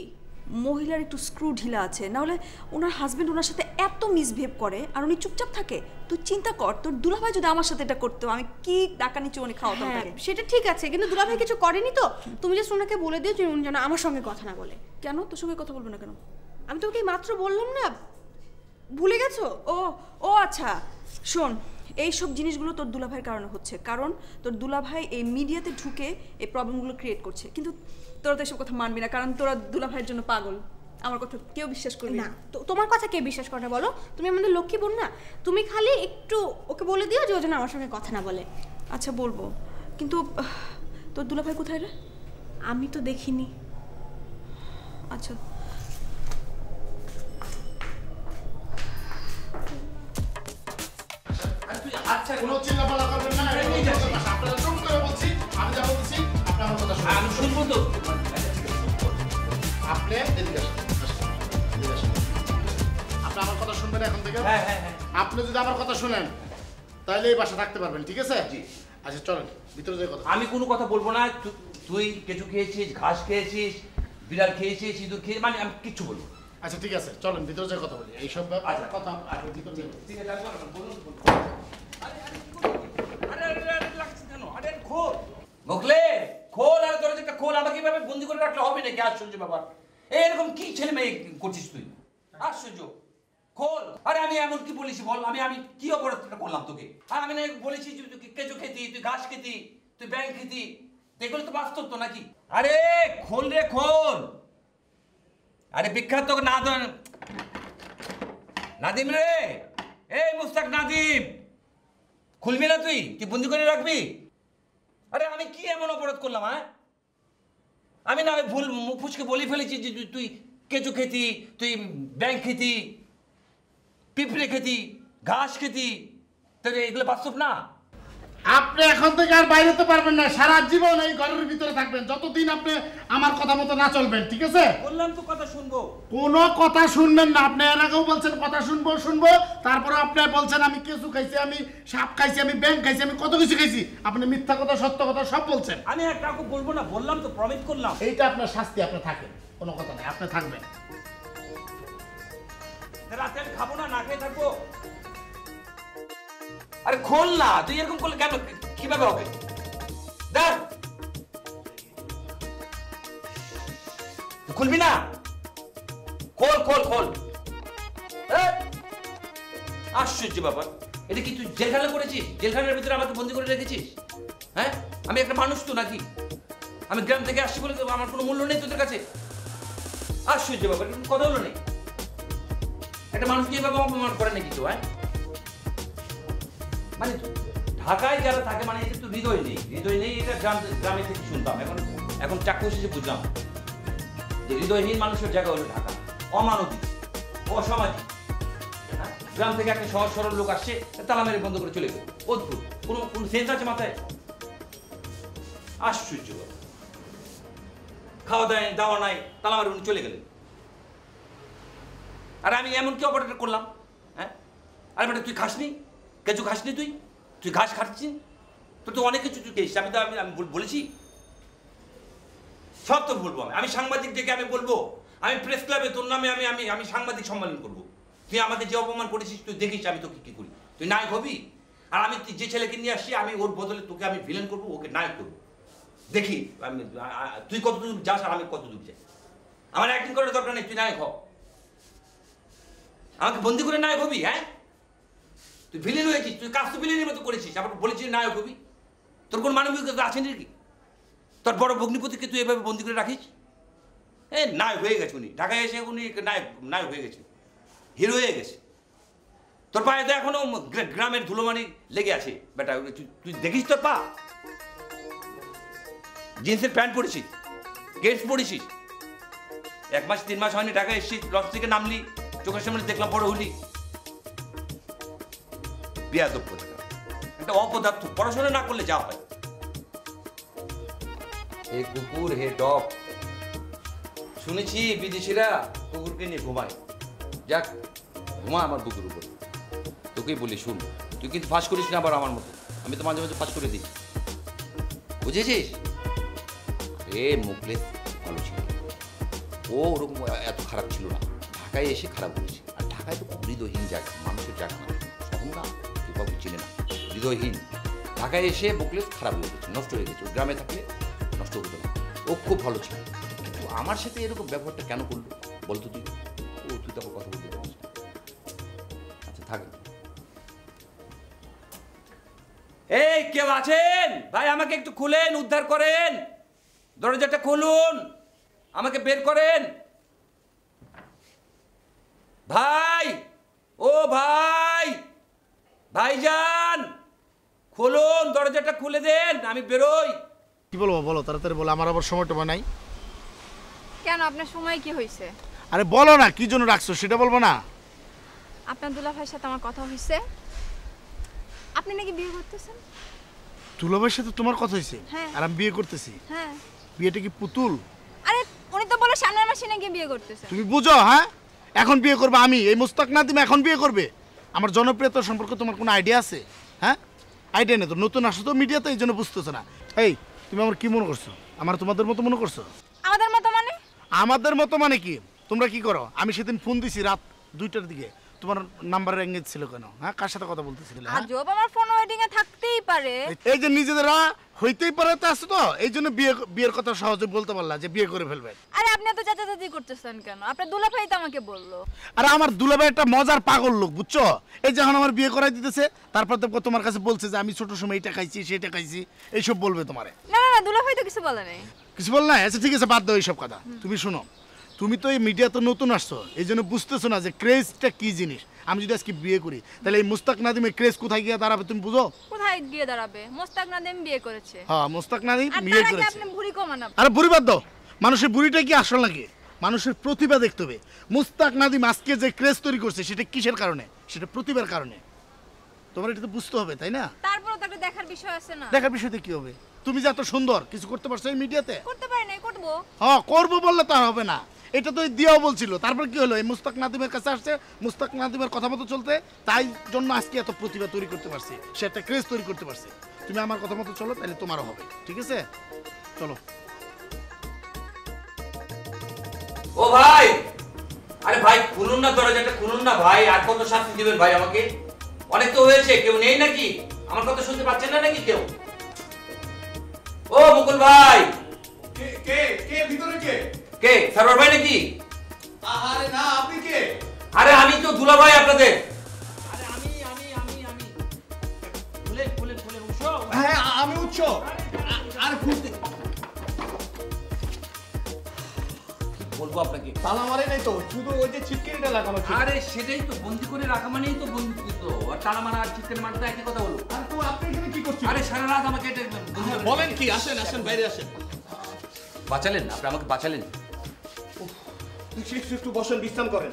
মহিলার একটু স্ক্রু ঢিলা আছে, নাহলে ওনার হাজবেন্ড ওনার সাথে এত মিসবিহেভ করে আর উনি চুপচাপ থাকে। তুই চিন্তা কর, তোর দুলাভাই যদি আমার সাথে এটা করতো, আমি কি টাকা নিচে উনি খাওয়াতাম তাকে। সেটা ঠিক আছে, কিন্তু দুলাভাই কিছু করেনি তো। তুমি জাস্ট ওনাকে বলে দিও যে উনি যেন আমার সঙ্গে কথা না বলে। কেন তোর সঙ্গে কথা বলবো না কেন? আমি তোকে মাত্র বললাম না, ভুলে গেছো? ও আচ্ছা শোন, এইসব জিনিসগুলো তোর দুলাভাইয়ের কারণে হচ্ছে, কারণ তোর দুলাভাই এই মিডিয়াতে ঢুকে এই প্রবলেমগুলো ক্রিয়েট করছে। কিন্তু তোরা তো এসব কথা মানবি না, কারণ তোরা দুলাভাইয়ের জন্য পাগল। আমার কথা কেউ বিশ্বাস করবে না। তোমার কথা কে বিশ্বাস করে বলো? তুমি আমাদের লক্ষ্মী বোন না? তুমি খালি একটু ওকে বলে দিও যে ও যেন আমার সঙ্গে কথা না বলে। আচ্ছা বলবো, কিন্তু তোর দুলাভাই কোথায় রে? আমি তো দেখিনি। আচ্ছা আচ্ছা কোনো চিল্লাপাল্লা করবেন না, আপনারা চুপ করে বলছি, আমি যা বলছি আপনি আমার কথা শুনুন। আমি শুনবো তো। আপনি এদিকে আসুন, আপনি আমার কথা শুনবেন এখন থেকে। আপনি যদি আমার কথা শুনেন তাহলে এই বাসা থাকতে পারবেন, ঠিক আছে? আচ্ছা চলেন ভিতরে যাই কথা। আমি কোনো কথা বলবো না। তুই কেঁচু খেয়েছিস, ঘাস খেয়েছিস, বিড়াল খেয়েছিস, ইঁদুর খেয়ে, মানে আমি কিচ্ছু বলবো। আচ্ছা ঠিক আছে চলেন ভিতরে যাই কথা বলি, এইসব কথা ভিতরে যাই। মোকলে খোল, আর দরজাটা খোল। আমাকে এভাবে বন্দি করে রাখলে হবে নাকি? আশ্চর্য ব্যাপার। এরকম কি ছেলে মেয়ে করছিস তুই? আশ্চর্য। খোল। আরে আমি এমন কি বলেছি বল? আমি কি অপরাধটা করলাম তোকে? আর আমি না বলেছি তুই কেঁচো খেতি, তুই ঘাস খেতি, তুই ব্যাং খেতি, এগুলো তো বাস্তব তো নাকি? আরে খোল রে খোল। আরে বিখ্যাত নাদিম রে, এই মুস্তাক নাদিম, খুলবি না তুই? তুই বন্দি করে রাখবি? আরে আমি কি এমন অপরাধ করলাম? হ্যাঁ আমি না ভুল মুখ ফুসকে বলে ফেলেছি যে তুই কেঁচো খেতি, তুই ব্যাং খেতি, পিঁপড়ে খেতি, ঘাস খেতি, তাহলে এগুলো বাস্তব না? আপনি এখন থেকে আর বাইরে তো পারবেন না, সারা জীবন এই ঘরের ভিতরে থাকবেন যতদিন আপনি আমার কথা মতো না চলবেন, ঠিক আছে? বললাম তো কথা শুনবো। কোনো কথা শুনবেন না। আপনি এর আগেও বলছেন কথা শুনবো, তারপরে আপনি বলছেন আমি কেঁচু খাইছি, আমি সাপ খাইছি, আমি ব্যাং খাইছি, আমি কত কিছু খাইছি। আপনি মিথ্যা কথা সত্য কথা সব বলছেন। আমি আর কাউকে বলবো না, বললাম তো, প্রমিস করলাম। এইটা আপনার শাস্তি, আপনি থাকেন, কোনো কথা নাই, আপনি থাকবেন। রাতে আমি খাবো না, না খেয়ে থাকবো। আরে খোল না, তুই এরকম করলে কেন, কিভাবে হবে? দেখ খুলবি না? খোল খোল খোল। আশ্চর্য ব্যাপার, এটা কি তুই জেলখানা করেছিস? জেলখানার ভিতরে আমাকে বন্দি করে রেখেছিস? হ্যাঁ আমি একটা মানুষ তো নাকি? আমি গ্রাম থেকে আসছি বলে আমার কোনো মূল্য নেই তোদের কাছে? আশ্চর্য ব্যাপার, কথা হলো নেই। একটা মানুষকে এভাবে অপমান করে নাকি তো? হ্যাঁ মানে ঢাকায় যারা থাকে, মানে এদের তো হৃদয় নেই। এটা গ্রামে থেকে শুনতাম, এখন চাকু এসেছে বুঝলাম যে হৃদয়হীন মানুষের জায়গা হলো ঢাকা। অমানবিক, অসামাজিক। গ্রাম থেকে একটা সহজ সরল লোক আসছে, তালা মেরে বন্ধ করে চলে গেল। অদ্ভুত, কোনো সেন্স আছে মাথায়? আশ্চর্য। খাওয়া দাওয়া নাই, তালা মেরে উনি চলে গেলেন। আর আমি এমন কি অপারেটর করলাম? হ্যাঁ আরে বেটা তুই খাসনি, কেঁচু খাসনি, তুই ঘাস খাচ্ছিস, তোর তো অনেক কিছু তুই খেয়েছিস। আমি বলেছি সব তো বলবো। আমি সাংবাদিক ডেকে আমি বলবো, আমি প্রেস ক্লাবে তোর নামে আমি সাংবাদিক সম্মেলন করবো। তুই আমাকে যে অপমান করেছিস তুই দেখিস আমি তোকে কি করি। তুই নায়ক হবি, আর আমি যে ছেলেকে নিয়ে আসছি আমি ওর বদলে তোকে আমি ভিলেন করবো, ওকে নায়ক করবো। দেখি তুই কতদূর যাস আর আমি কতদূর যাই। আমার অ্যাক্টিং করার দরকার নেই, তুই নায়ক হ। আমাকে বন্দি করে নায়ক হবি? হ্যাঁ তুই ভিলেন হয়েছিস, তুই কাজ তো ভিলেনের মতো করেছিস, আবার বলেছিস নায়ক হবি। তোর কোন মানবিকতা আছে নাকি? তোর বড় ভগ্নিপতিকে তুই এভাবে বন্দি করে রাখিস? নায়ক হয়ে গেছে উনি, ঢাকায় এসে উনি নায়ক হয়ে গেছে, হিরো হয়ে গেছে। তোর পায়ে তো এখনো গ্রামের ধুলোমানি লেগে আছে বেটা, তুই দেখিস তোর পা? জিন্সের প্যান্ট পরেছিস, গেটস পরেছিস, 1 মাস 3 মাস হয়নি ঢাকা এসেছিস, লঞ্চ থেকে নামলি, চোখের সামনে দেখলাম বড় হলি। বেয়াদব কোথাকার, একটা অপদার্থ, পড়াশোনা না করলে যা হয়। হে কুকুর হে ডগ, শুনেছি বিদেশিরা কুকুরকে নিয়ে ঘুমায়। যাক, ঘুমা আমার বুকের উপর। তোকেই বলি শুন, তুই কিন্তু ফাঁস করিস না আবার আমার মতো, আমি তো মাঝে মাঝে ফাঁস করে দিই, বুঝেছিস? এ মুখলেস ভালো ছিল, ও ওরকম এত খারাপ ছিল না, ঢাকায় এসে খারাপ হয়েছে। আর ঢাকায় তো খুব হৃদয়হীন জায়গা, মানুষের জায়গা না, শহর না, কেউ কাউকে চিনে না, হৃদয়হীন। ঢাকায় এসে মুখলেস খারাপ হয়ে গেছে, নষ্ট হয়ে গেছে। ও গ্রামে থাকলে নষ্ট হতো না, ও খুব ভালো ছিল। কিন্তু আমার সাথে এরকম ব্যবহারটা কেন করলো বলতো তুই? ও তুই তখন কথা বলতে পারিস না। আচ্ছা থাক। এই কেউ আছেন ভাই? আমাকে একটু খুলেন, উদ্ধার করেন, দরজাটা খুলুন, আমাকে বের করেন ভাই। ও ভাই, ভাইজান খুলুন, দরজাটা খুলে দেন, আমি বেরোই। কি বলবো বলো, তাড়াতাড়ি বলো, আমার আবার সময়টা নাই। কেন, আপনার সময় কি হয়েছে? আরে বলো না, কি জন্য রাখছো সেটা বলবো না? আপনার দুলাভাইয়ের সাথে আমার কথা হয়েছে, আপনি নাকি বিয়ে করতেছেন। দুলাভাইয়ের সাথে তোমার কথা হয়েছে? হ্যাঁ। আর আমি বিয়ে করতেছি? হ্যাঁ। বিয়েটা কি পুতুল? আরে উনি তো বলে সামনের মাসে নাকি বিয়ে করতেছেন। তুমি বুঝো? হ্যাঁ, এখন বিয়ে করবে আমি, এই মুস্তাক নাদিম এখন বিয়ে করবে? আমার জনপ্রিয়তা সম্পর্কে তোমার কোনো আইডিয়া আছে? হ্যাঁ, আইডিয়া নেই তো, নতুন আসো তো মিডিয়াতে, এই জন্য বুঝতেছো না। এই তুমি আমার কি মনে করছো? আমার তোমাদের মতো মনে করছো? আমাদের মতো মানে? আমাদের মতো মানে কি? তোমরা কি করো? আমি সেদিন ফোন দিছি রাত 2টার দিকে, তোমার নাম্বারে এঙ্গেজ ছিল কেন? হ্যাঁ, কার সাথে কথা বলতেছিলে? আজব, আমার ফোন ওয়েটিং এ থাকতেই পারে। এই যে নিজেরা হইতেই পারে তো আছে তো, এই জন্য বিয়ের কথা সহজে বলতে পারলা যে বিয়ে করে ফেলবে। আরে আপনি এত চাচাচাচি করতেছেন কেন? আপনার দুলাভাই তো আমাকে বললো। আরে আমার দুলাভাই একটা মজার পাগল লোক, বুঝছো? এই যখন আমার বিয়ে করাই দিতেছে, তারপর তো তোমার কাছে বলছে যে আমি ছোট সময় এটা খাইছি সেটা খাইছি, এইসব বলবে তোমারে। না না না, দুলাভাই তো কিছু বলে নাই। কিছু বল না? আচ্ছা ঠিক আছে, বাদ দাও এইসব কথা। তুমি শোনো, তুমি তো এই মিডিয়াতে নতুন আসছো, এই জন্য বুঝতেছো না যে ক্রেজটা কি জিনিস। আমি যদি আজকে বিয়ে করি, তাহলে এই মুস্তাক নাদিমের ক্রেজ কোথায় গিয়ে দাঁড়াবে তুমি বুঝো? কোথায় গিয়ে দাঁড়াবে? মুস্তাক নাদিম বিয়ে করেছে। হ্যাঁ, মুস্তাক নাদিম বিয়ে করেছে। আপনি ভুঁড়ি কমান। আরে ভুঁড়ি বাদ দাও, মানুষের ভুঁড়িটা কি আসল নাকি? মানুষের প্রতিভা দেখতে হবে। মুস্তাক নাদিম আজকে যে ক্রেজ তৈরি করছে, সেটা কিসের কারণে? সেটা প্রতিভার কারণে। তোমার এটা তো বুঝতে হবে, তাই না? তারপরে তো একটা দেখার বিষয় আছে না? দেখার বিষয়তে কি হবে? তুমি যে এত সুন্দর, কিছু করতে পারছো এই মিডিয়াতে? করতে পারি নাই, করব। হ্যাঁ, করবো বললে তা হবে না। এটা তো দিয়াও বলছিল, তারপর কি হলো? এই মুস্তাক নাদিমের কাছে আসছে, মুস্তাক নাদিমের কথা মতো চলতে, তাই জন্য আজকে এত প্রতিভা তৈরি করতে পারছি, সে একটা ক্রেজ তৈরি করতে পারছে। তুমি আমার কথা মতো চলো, তাহলে তোমারও হবে, ঠিক আছে? চলো। ও ভাই, আরে ভাই খুলুন না দরজাটা, খুলুন না ভাই। আর কত শাস্তি দিবেন ভাই আমাকে? অনেক তো হয়েছে, কেউ নেই নাকি? আমার কথা শুনতে পাচ্ছেন না নাকি কেউ? ও মুকুল ভাই, কে কে কে ভিতরে কে? কে সারোয়ার ভাই নাকি? আরে না, আপনি কে? আরে আমি তো দুলা ভাই আপনাদের। আরে আমি খুলেন খুলেন খুলেন, উৎস। হ্যাঁ আমি উৎস। আরে খুলতে বলবো আপনাকে, তালা মারে নাই তো, শুধু ওই যে ছিটকিনিটা লাগানো ছিল। আরে সেটাই তো, বন্দি করে রাখা মানেই তো বন্দি তো, আর তালা মারা আর চিৎকার মারতে একই কথা হলো। আর তো আপনি এখানে কি করছেন? আরে সারা রাত আমাকে এটা বলেন কি? আসেন আসেন, বাইরে আসেন। বাঁচালেন আপনি, আমাকে বাঁচালেন। একটু বসেন, বিশ্রাম করেন।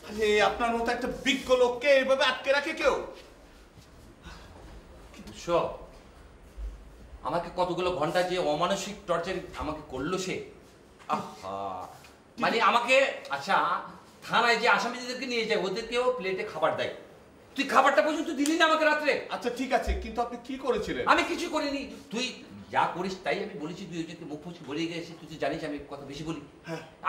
আরে আপনার মতো একটা বিজ্ঞ লোককে এভাবে আটকে রাখে কেউ? আমাকে কতগুলো ঘন্টা যে অমানসিক টর্চার আমাকে করলো সে। মানে আমাকে, আচ্ছা থানায় যে আসামিদেরকে নিয়ে যায়, ওদেরকেও প্লেটে খাবার দেয়, তুই খাবারটা পর্যন্ত দিলি না আমাকে রাত্রে। আচ্ছা ঠিক আছে, কিন্তু আপনি কি করেছিলেন? আমি কিছু করিনি, তুই যা করিস তাই আমি বলেছি। তুই ওইটাকে মুখ ফুচকে বলে গেছিস, তুই তো জানিস আমি কথা বেশি বলি।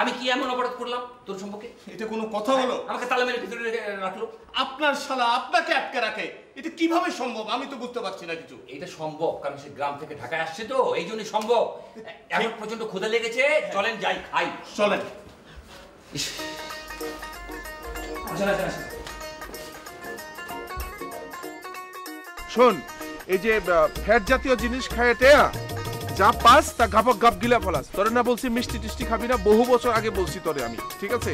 আমি কি এমন অপরাধ করলাম তোর সম্পর্কে? এটা কোনো কথা হলো? আমাকে তালা মেরে ভিতরে রাখলো। আপনার শালা আপনাকে আটকে রাখে, এটা কিভাবে সম্ভব? আমি তো বুঝতে পারছি না কিছু। এটা সম্ভব, কারণ সে গ্রাম থেকে ঢাকায় আসছে তো, এই জন্যই সম্ভব। এখন প্রচন্ড ক্ষুধা লেগেছে, চলেন যাই খাই। চলেন। শোন, এই যে ফ্যাট জাতীয় জিনিস খায় টেয়া যা পাস তা গাপক গাপ গিলা ফলাস। তোরে না বলছি মিষ্টি টিষ্টি খাবি না, বহু বছর আগে বলছি তোরে আমি, ঠিক আছে?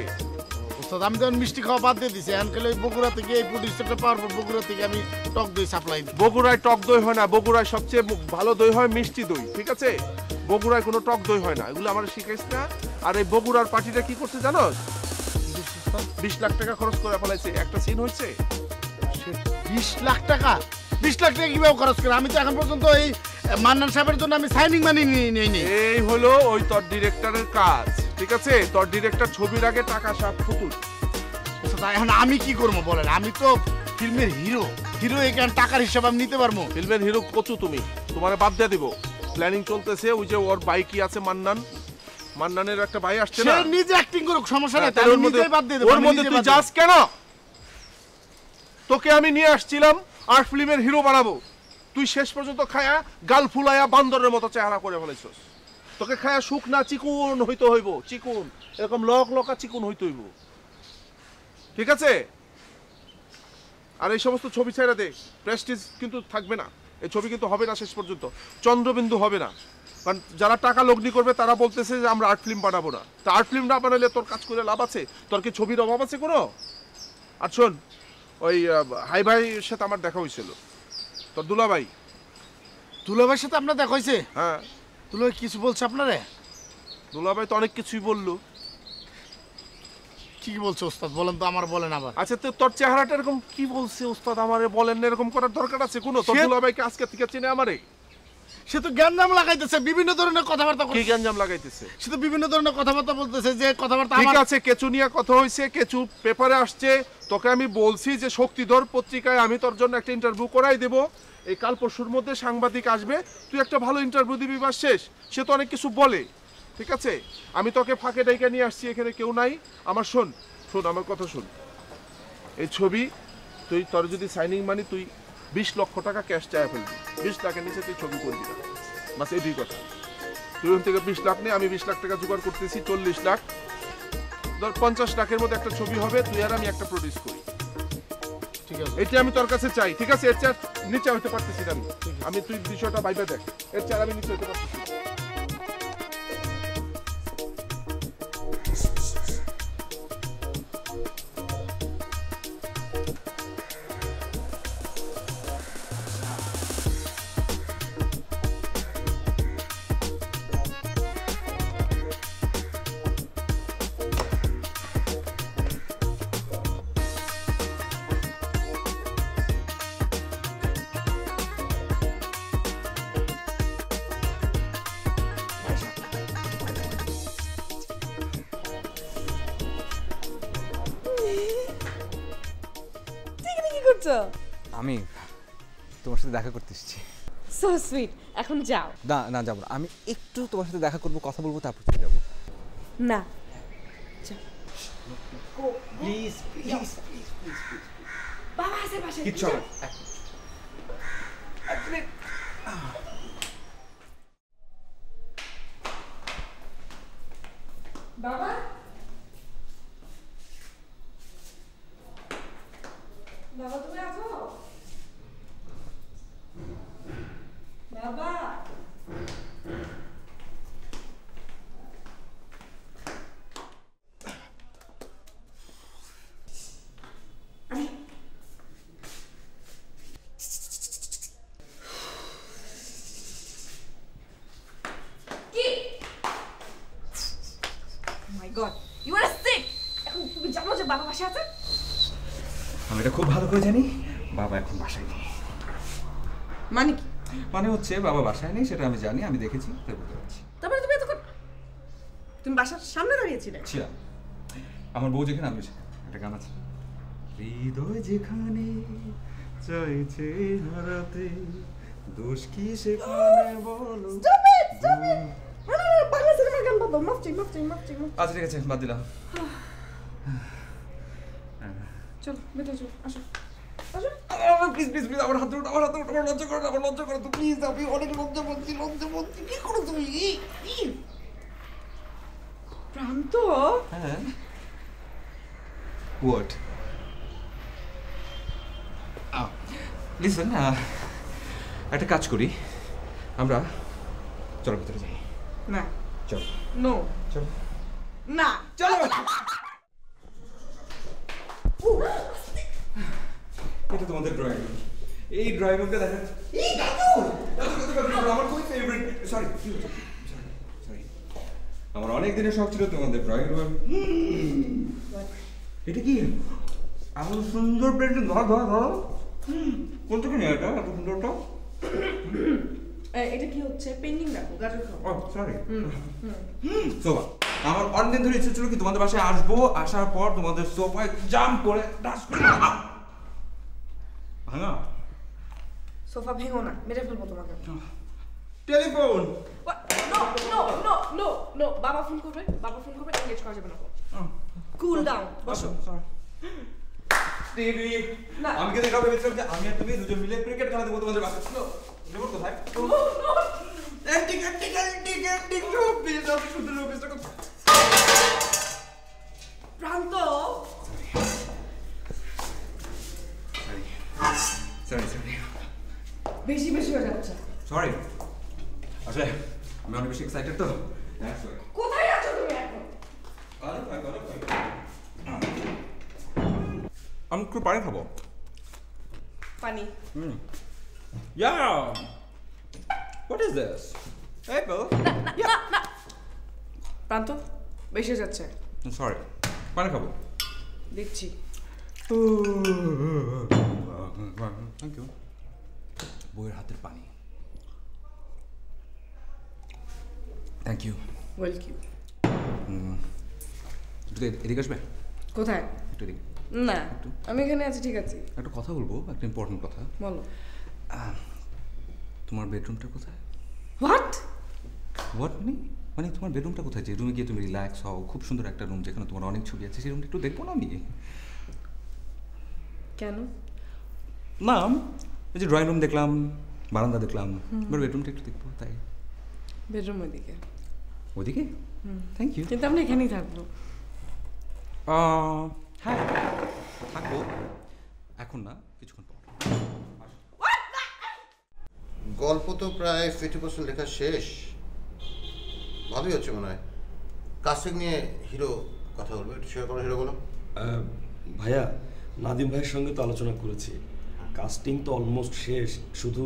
ওস্তাদ আমি যখন মিষ্টি খাওয়া বাদ দিয়ে দিছি এখন খালি ওই বগুড়া থেকে এই প্রডিউসারটা পাওয়ার পর বগুড়া থেকে আমি টক দই সাপ্লাই দিই। বগুড়ায় টক দই হয় না, বগুড়ায় সবচেয়ে ভালো দই হয় মিষ্টি দই, ঠিক আছে? বগুড়ায় কোনো টক দই হয় না, এগুলো আমার শিখাইছ না। আর এই বগুড়ার পার্টিটা কি করছে জানোস? 20 লাখ টাকা খরচ করে ফেলাইছে, একটা সিন হয়েছে। 20 লাখ টাকা? 20 লাখ টাকা কিভাবে খরচ করে? আমি তো এখন পর্যন্ত এই মান্নান সাহেবের জন্য আমি সাইনিং মানি নেই। এই হলো ওই তোর ডিরেক্টরের কাজ, ঠিক আছে? তোর ডিরেক্টর ছবির আগে টাকা সাত ফুতুল। এখন আমি কি করবো বলেন? আমি তো ফিল্মের হিরো, এখানে টাকার হিসাব আমি নিতে পারবো। ফিল্মের হিরো কচু তুমি, তোমার বাদ দিয়ে দিব। প্ল্যানিং চলতেছে, ওই যে ওর ভাই কি আছে মান্নানের একটা ভাই আসছে না, সে নিজে অ্যাক্টিং করুক, সমস্যা নাই, তাই নিজেই বাদ দিয়ে দেব। ওর মধ্যে তুই যাস কেন? তোকে আমি নিয়ে আসছিলাম আর্ট ফিল্মের হিরো বানাবো, তুই শেষ পর্যন্ত খায়া গাল ফুলায়া বান্দরের মতো চেহারা করে ফেলেছিস। তোকে খায়া শুকনা চিকুন হইতে হইব, চিকুন এরকম লকা চিকুন হইতে হইব, ঠিক আছে? আর এই সমস্ত ছবি ছেড়ে দে, প্রেস্টিজ কিন্তু থাকবে না, এই ছবি কিন্তু হবে না শেষ পর্যন্ত, চন্দ্রবিন্দু হবে না। কারণ যারা টাকা লগ্নি করবে তারা বলতেছে যে আমরা আর্ট ফিল্ম বানাবো না। তা আর্ট ফিল্ম না বানালে তোর কাজ করে লাভ আছে? তোর কি ছবির অভাব আছে কোনো? আর শোন, ওই হাই ভাইয়ের সাথে আমার দেখা হয়েছিল, তোর দুলাভাইয়ের সাথে আপনার দেখা হয়েছে? হ্যাঁ। দুলাভাই কিছু বলছে আপনারে? দুলাভাই তো অনেক কিছুই বললো। কি বলছে ওস্তাদ বলেন তো, আমার বলেন আবার। আচ্ছা তো তোর চেহারাটা এরকম কি বলছে ওস্তাদ আমারে বলেন না, এরকম করার দরকার আছে কোনো? তোর দুলাভাইকে আজকে থেকে চেনে আমারে? সে তো গ্যাঞ্জাম লাগাইতেছে, বিভিন্ন ধরনের কথাবার্তা। কি গ্যাঞ্জাম লাগাইতেছে? সে তো বিভিন্ন ধরনের কথাবার্তা বলতেছে, যে কথাবার্তা। ঠিক আছে, কেচু নিয়ে কথা হয়েছে, কেচু পেপারে আসছে। তোকে আমি বলছি যে শক্তিধর পত্রিকায় আমি তোর জন্য একটা ইন্টারভিউ করাই দেব, এই কাল পরশুর মধ্যে সাংবাদিক আসবে, তুই একটা ভালো ইন্টারভিউ দিবি, বাস শেষ। সে তো অনেক কিছু বলে, ঠিক আছে? আমি তোকে ফাঁকে ডাইকা নিয়ে আসছি, এখানে কেউ নাই। আমার শোন আমার কথা শোন, এই ছবি তুই তোর যদি সাইনিং মানি তুই 20 লক্ষ টাকা ক্যাশ চাই ফেলবি, 20 লাখের নিচে তুই ছবি করবি না, বাস এই দুই কথা। তুই ওখান থেকে 20 লাখ নেই, আমি 20 লাখ টাকা জোগাড় করতেছি, 40 লাখ, ধর 50 লাখের মধ্যে একটা ছবি হবে, তুই আর আমি একটা প্রডিউস করি, ঠিক আছে? এটা আমি তোর কাছে চাই, ঠিক আছে? এর চেয়ে নিচে হইতে পারতেছি না আমি, তুই বিষয়টা ভাইবা দেখ, এর চেয়ে আমি নিচে হইতে পারতেছি না। আমি তোমার সাথে দেখা করতে এসেছি। সো সুইট, এখন যাও। না যাবো না, আমি একটু তোমার সাথে দেখা করবো, কথা বলবো, তারপর চলে যাবো। না প্লিজ প্লিজ প্লিজ প্লিজ বাবা আছে পাশে, কিচ্ছু হবে। বাবা বাবা তুমি আছো? বাবা কি? মাই গড, ইউ আর সিক। এখন তুমি জানো যে বাবা বাসায় আছে? আমি এটা খুব ভালো করে জানি, বাবা এখন বাসায় নেই। মানে কি? মানে হচ্ছে বাবা বাসায় নেই, সেটা আমি জানি, আমি দেখেছি, তাই বলতে পারছি। তারপরে তুমি এতক্ষণ তুমি বাসার সামনে দাঁড়িয়েছিলে? ছিলাম। আমার বউ যেখানে আমি একটা গান আছে, হৃদয় যেখানে চাইছে হারাতে দোষ কি সেখানে বলো। বাংলা সিনেমার গান বাদ দাও, মাফ চাই। আচ্ছা ঠিক আছে, বাদ দিলাম। চলো ভেতরে চলো, আসো। প্লিজ প্লিজ প্লিজ আমার হাত ধরো, আমার লজ্জা করো তো প্লিজ। আমি অনেক লজ্জা পাচ্ছি। কি করো তুমি? প্রান্ত? হ্যাঁ হোয়াট? লিসেন, একটা কাজ করি, আমরা চলো ভিতরে যাই। না চলো। নো চলো না চলো। এটা তোমাদের ড্রয়িং রুম। এই ড্রয়িং রুমটা দেখেন। এই দাদু আমার খুবই ফেভারিট। সরি সরি, আমার অনেক দিনের শখ ছিল তোমাদের ড্রয়িং রুম। এটা কি এমন সুন্দর পেন্টিং? ধর ধর ধর, কোন থেকে নিয়ে এটা এত সুন্দরটা? এটা কি হচ্ছে? পেন্ডিং রাখো, গাজর খাও। ও সরি। সোফা, আমার অনেকদিন ধরে ইচ্ছে ছিল কি তোমাদের বাসায় আসবো, আসার পর তোমাদের সোফায় জাম্প করে ডাস করে ভাঙা। সোফা ভেঙো না, মেরে ফেলবো তোমাকে। Telephone. No no no no no, বাবা ফোন করবে, এনগেজ করা যাবে না। কুল ডাউন, বসো। টিভি না, আমি কি দেখা ভেবেছিলাম যে আমি আর তুমি দুজন মিলে ক্রিকেট খেলা দেবো তোমাদের বাসায়। রিমোট কোথায়? অ্যান্টিক প্লিজ, আপনি শুধু লোকেশটা প্রান্ত। সরি বেশি হয়ে যাচ্ছে। সরি, আসলে আমি অনেক বেশি এক্সাইটেড তো। কোথায় আছো তুমি এখন? আমি একটু পানি খাবো। পানি? Yeah. What is this? Apple? না প্রান্ত, বেশি হয়ে যাচ্ছে। Sorry. পানি খাবো। দেখছি। Thank you. বইয়ের হাতের পানি। Thank you. ওয়েলকাম। একটু এদিকে আসবে? কোথায়? একটু এদিকে। না, আমি এখানে আছি, ঠিক আছে। একটা কথা বলবো, একটা ইম্পর্টেন্ট কথা। বলো। তোমার বেডরুমটা কোথায়? হোয়াট মানে তোমার বেডরুমটা কোথায়? যে রুমে গিয়ে তুমি রিল্যাক্স হও, খুব সুন্দর একটা রুম যেখানে তোমার অনেক ছবি আছে, সেই রুমটা একটু দেখবো না আমি? কেন? না, এই যে ড্রয়িং রুম দেখলাম, বারান্দা দেখলাম, এবার বেডরুমটা একটু দেখবো তাই। বেডরুম ওইদিকে। ওইদিকে? Thank you. কিন্তু আমরা এখানেই থাকবো। হ্যাঁ থাকবো, এখন না, কিছুক্ষণ পর। গল্প তো প্রায় 50% লেখা শেষ। ভালোই হচ্ছে মনে হয়। কাস্টিং নিয়ে হিরো কথা বলবো, একটু শেয়ার করো হিরোগুলো। ভাইয়া, নাদিম ভাইয়ের সঙ্গে তো আলোচনা করেছি, কাস্টিং তো অলমোস্ট শেষ, শুধু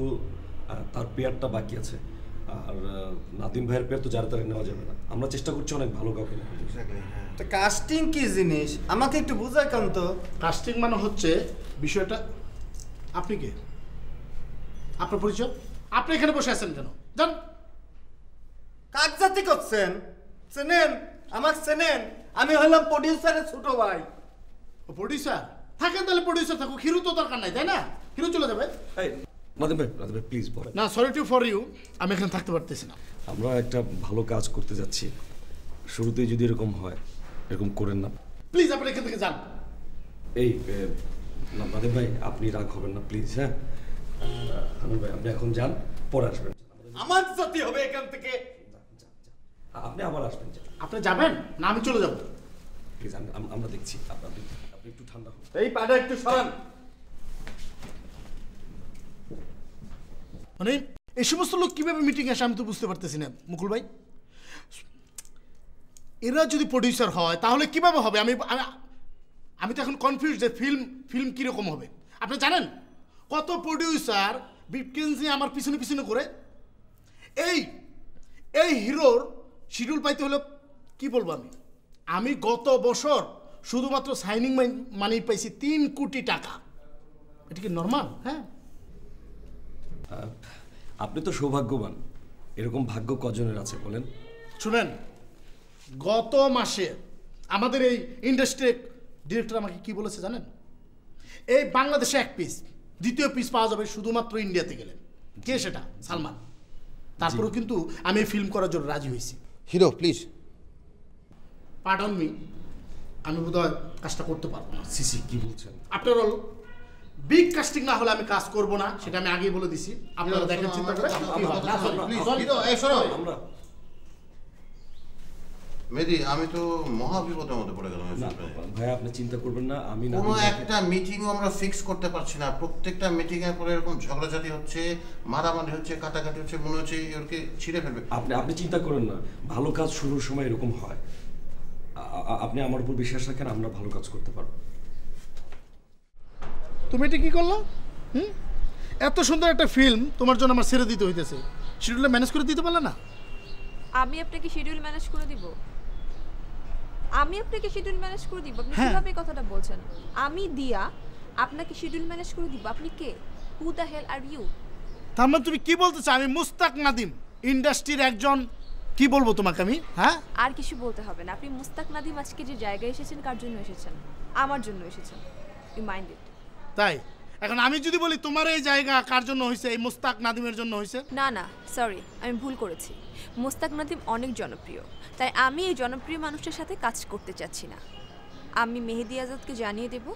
তার পেয়ারটা বাকি আছে। আর নাদিম ভাইয়ের পেয়ার তো যারা তারা নেওয়া যাবে না, আমরা চেষ্টা করছি অনেক ভালো কাউকে নেওয়ার। তো কাস্টিং কি জিনিস আমাকে একটু বুঝায় কান্ত। কাস্টিং মানে হচ্ছে বিষয়টা। আপনি কে? আপনার পরিচয়? আপনি এখানে বসে আছেন কেন? জান কাকজাতি করছেন? চেনেন আমাকে? চেনেন? আমি হলাম প্রডিউসারের ছোট ভাই। ও প্রডিউসার? থাকেন তাহলে প্রডিউসার থাকুক, হিরো তো দরকার নাই, তাই না? হিরো চলে যাবে। নাদিম ভাই প্লিজ বলেন। না, সরি টু ফর ইউ, আমি এখানে থাকতে পারতেছি না। আমরা একটা ভালো কাজ করতে যাচ্ছি, শুরুতেই যদি এরকম হয়, এরকম করেন না প্লিজ। আপনি এখান থেকে যান। এই নাদিম ভাই, আপনি রাগ হবেন না প্লিজ। হ্যাঁ আমির ভাই, আপনি এখন যান, পরে আসবেন। আমার জাতি হবে এখান থেকে। আপনি আবার আসবেন। আপনি যাবেন না আমি চলে যাব? প্লিজ, আমরা দেখছি। আপনি একটু ঠান্ডা হন। এই পাটা একটু সরান। মানে এই সমস্ত লোক কিভাবে মিটিং আসে আমি তো বুঝতে পারতেছি না মুকুল ভাই। এরা যদি প্রডিউসার হয় তাহলে কিভাবে হবে? আমি তো এখন কনফিউজ যে ফিল্ম কিরকম হবে। আপনি জানেন কত প্রডিউসার বিটকেন্সি আমার পিছনে করে এই হিরোর শিডিউল পাইতে হলো কি বলবো আমি গত বছর শুধুমাত্র সাইনিং মানি পাইছি 3 কোটি টাকা। এটা কি নর্মাল? হ্যাঁ, আপনি তো সৌভাগ্যবান, এরকম ভাগ্য কজনের আছে বলেন? শুনেন, গত মাসে আমাদের এই ইন্ডাস্ট্রি ডিরেক্টর আমাকে কি বলেছে জানেন? এই বাংলাদেশে 1 পিস, দ্বিতীয় পিস পাওয়া যাবে শুধুমাত্র ইন্ডিয়াতে গেলে। কে সেটা? সালমান। তারপরেও কিন্তু আমি ফিল্ম করার জন্য রাজি হয়েছি। হিরো প্লিজ পার্ডন মি, আমি বোধহয় কাজটা করতে পারবো না। সিসি কি বলছেন? আফটার অল বিগ কাস্টিং না হলে আমি কাজ করব না, সেটা আমি আগেই বলে দিছি। আপনারা দেখেন চিন্তা করে কি হয় না। সরি হিরো, এই শোনো, আমরা মেদি, আমি তো মহা বিপদের মধ্যে পড়ে গেলাম। ভাই আপনি চিন্তা করবেন না, আমি কোনো একটা মিটিংও আমরা ফিক্স করতে পারছি না। প্রত্যেকটা মিটিং এর পরে এরকম ঝগড়াঝাটি হচ্ছে, মারামারি হচ্ছে, কাটাকাটি হচ্ছে, মনে হচ্ছে ওরকে ছিঁড়ে ফেলবে। আপনি চিন্তা করেন না, ভালো কাজ শুরুর সময় এরকম হয়। আপনি আমার উপর বিশ্বাস রাখেন, আমরা ভালো কাজ করতে পারবো। তুমি এটা কি করলো? এত সুন্দর একটা ফিল্ম তোমার জন্য আমার ছেড়ে দিতে হইতেছে, শিডিউলটা ম্যানেজ করে দিতে পারলে না? আমি আপনাকে শিডিউল ম্যানেজ করে দিব? আমি আপনাকে শিডিউল ম্যানেজ করে দিব? আপনি কিভাবে কথাটা বলছেন? আমি দিয়া আপনাকে শিডিউল ম্যানেজ করে দিব? আপনি কে? Who the hell are you? তার মানে তুমি কি বলতে চাও আমি মুস্তাক নাদিম ইন্ডাস্ট্রির একজন, কি বলবো তোমাকে আমি? হ্যাঁ, আর কিছু বলতে হবে না। আপনি মুস্তাক নাদিম আজকে যে জায়গায় এসেছেন কার জন্য এসেছেন? আমার জন্য এসেছেন। You mind it? তাই এখন আমি যদি বলি তোমার এই জায়গা কার জন্য হয়েছে, এই মুস্তাক নাদিমের জন্য হয়েছে? না না, সরি, আমি ভুল করেছি। মুস্তাক নাদিম অনেক জনপ্রিয়, তাই আমি এই জনপ্রিয় মানুষের সাথে কাজ করতে চাচ্ছি না। আমি মেহেদি আজাদকে জানিয়ে দেব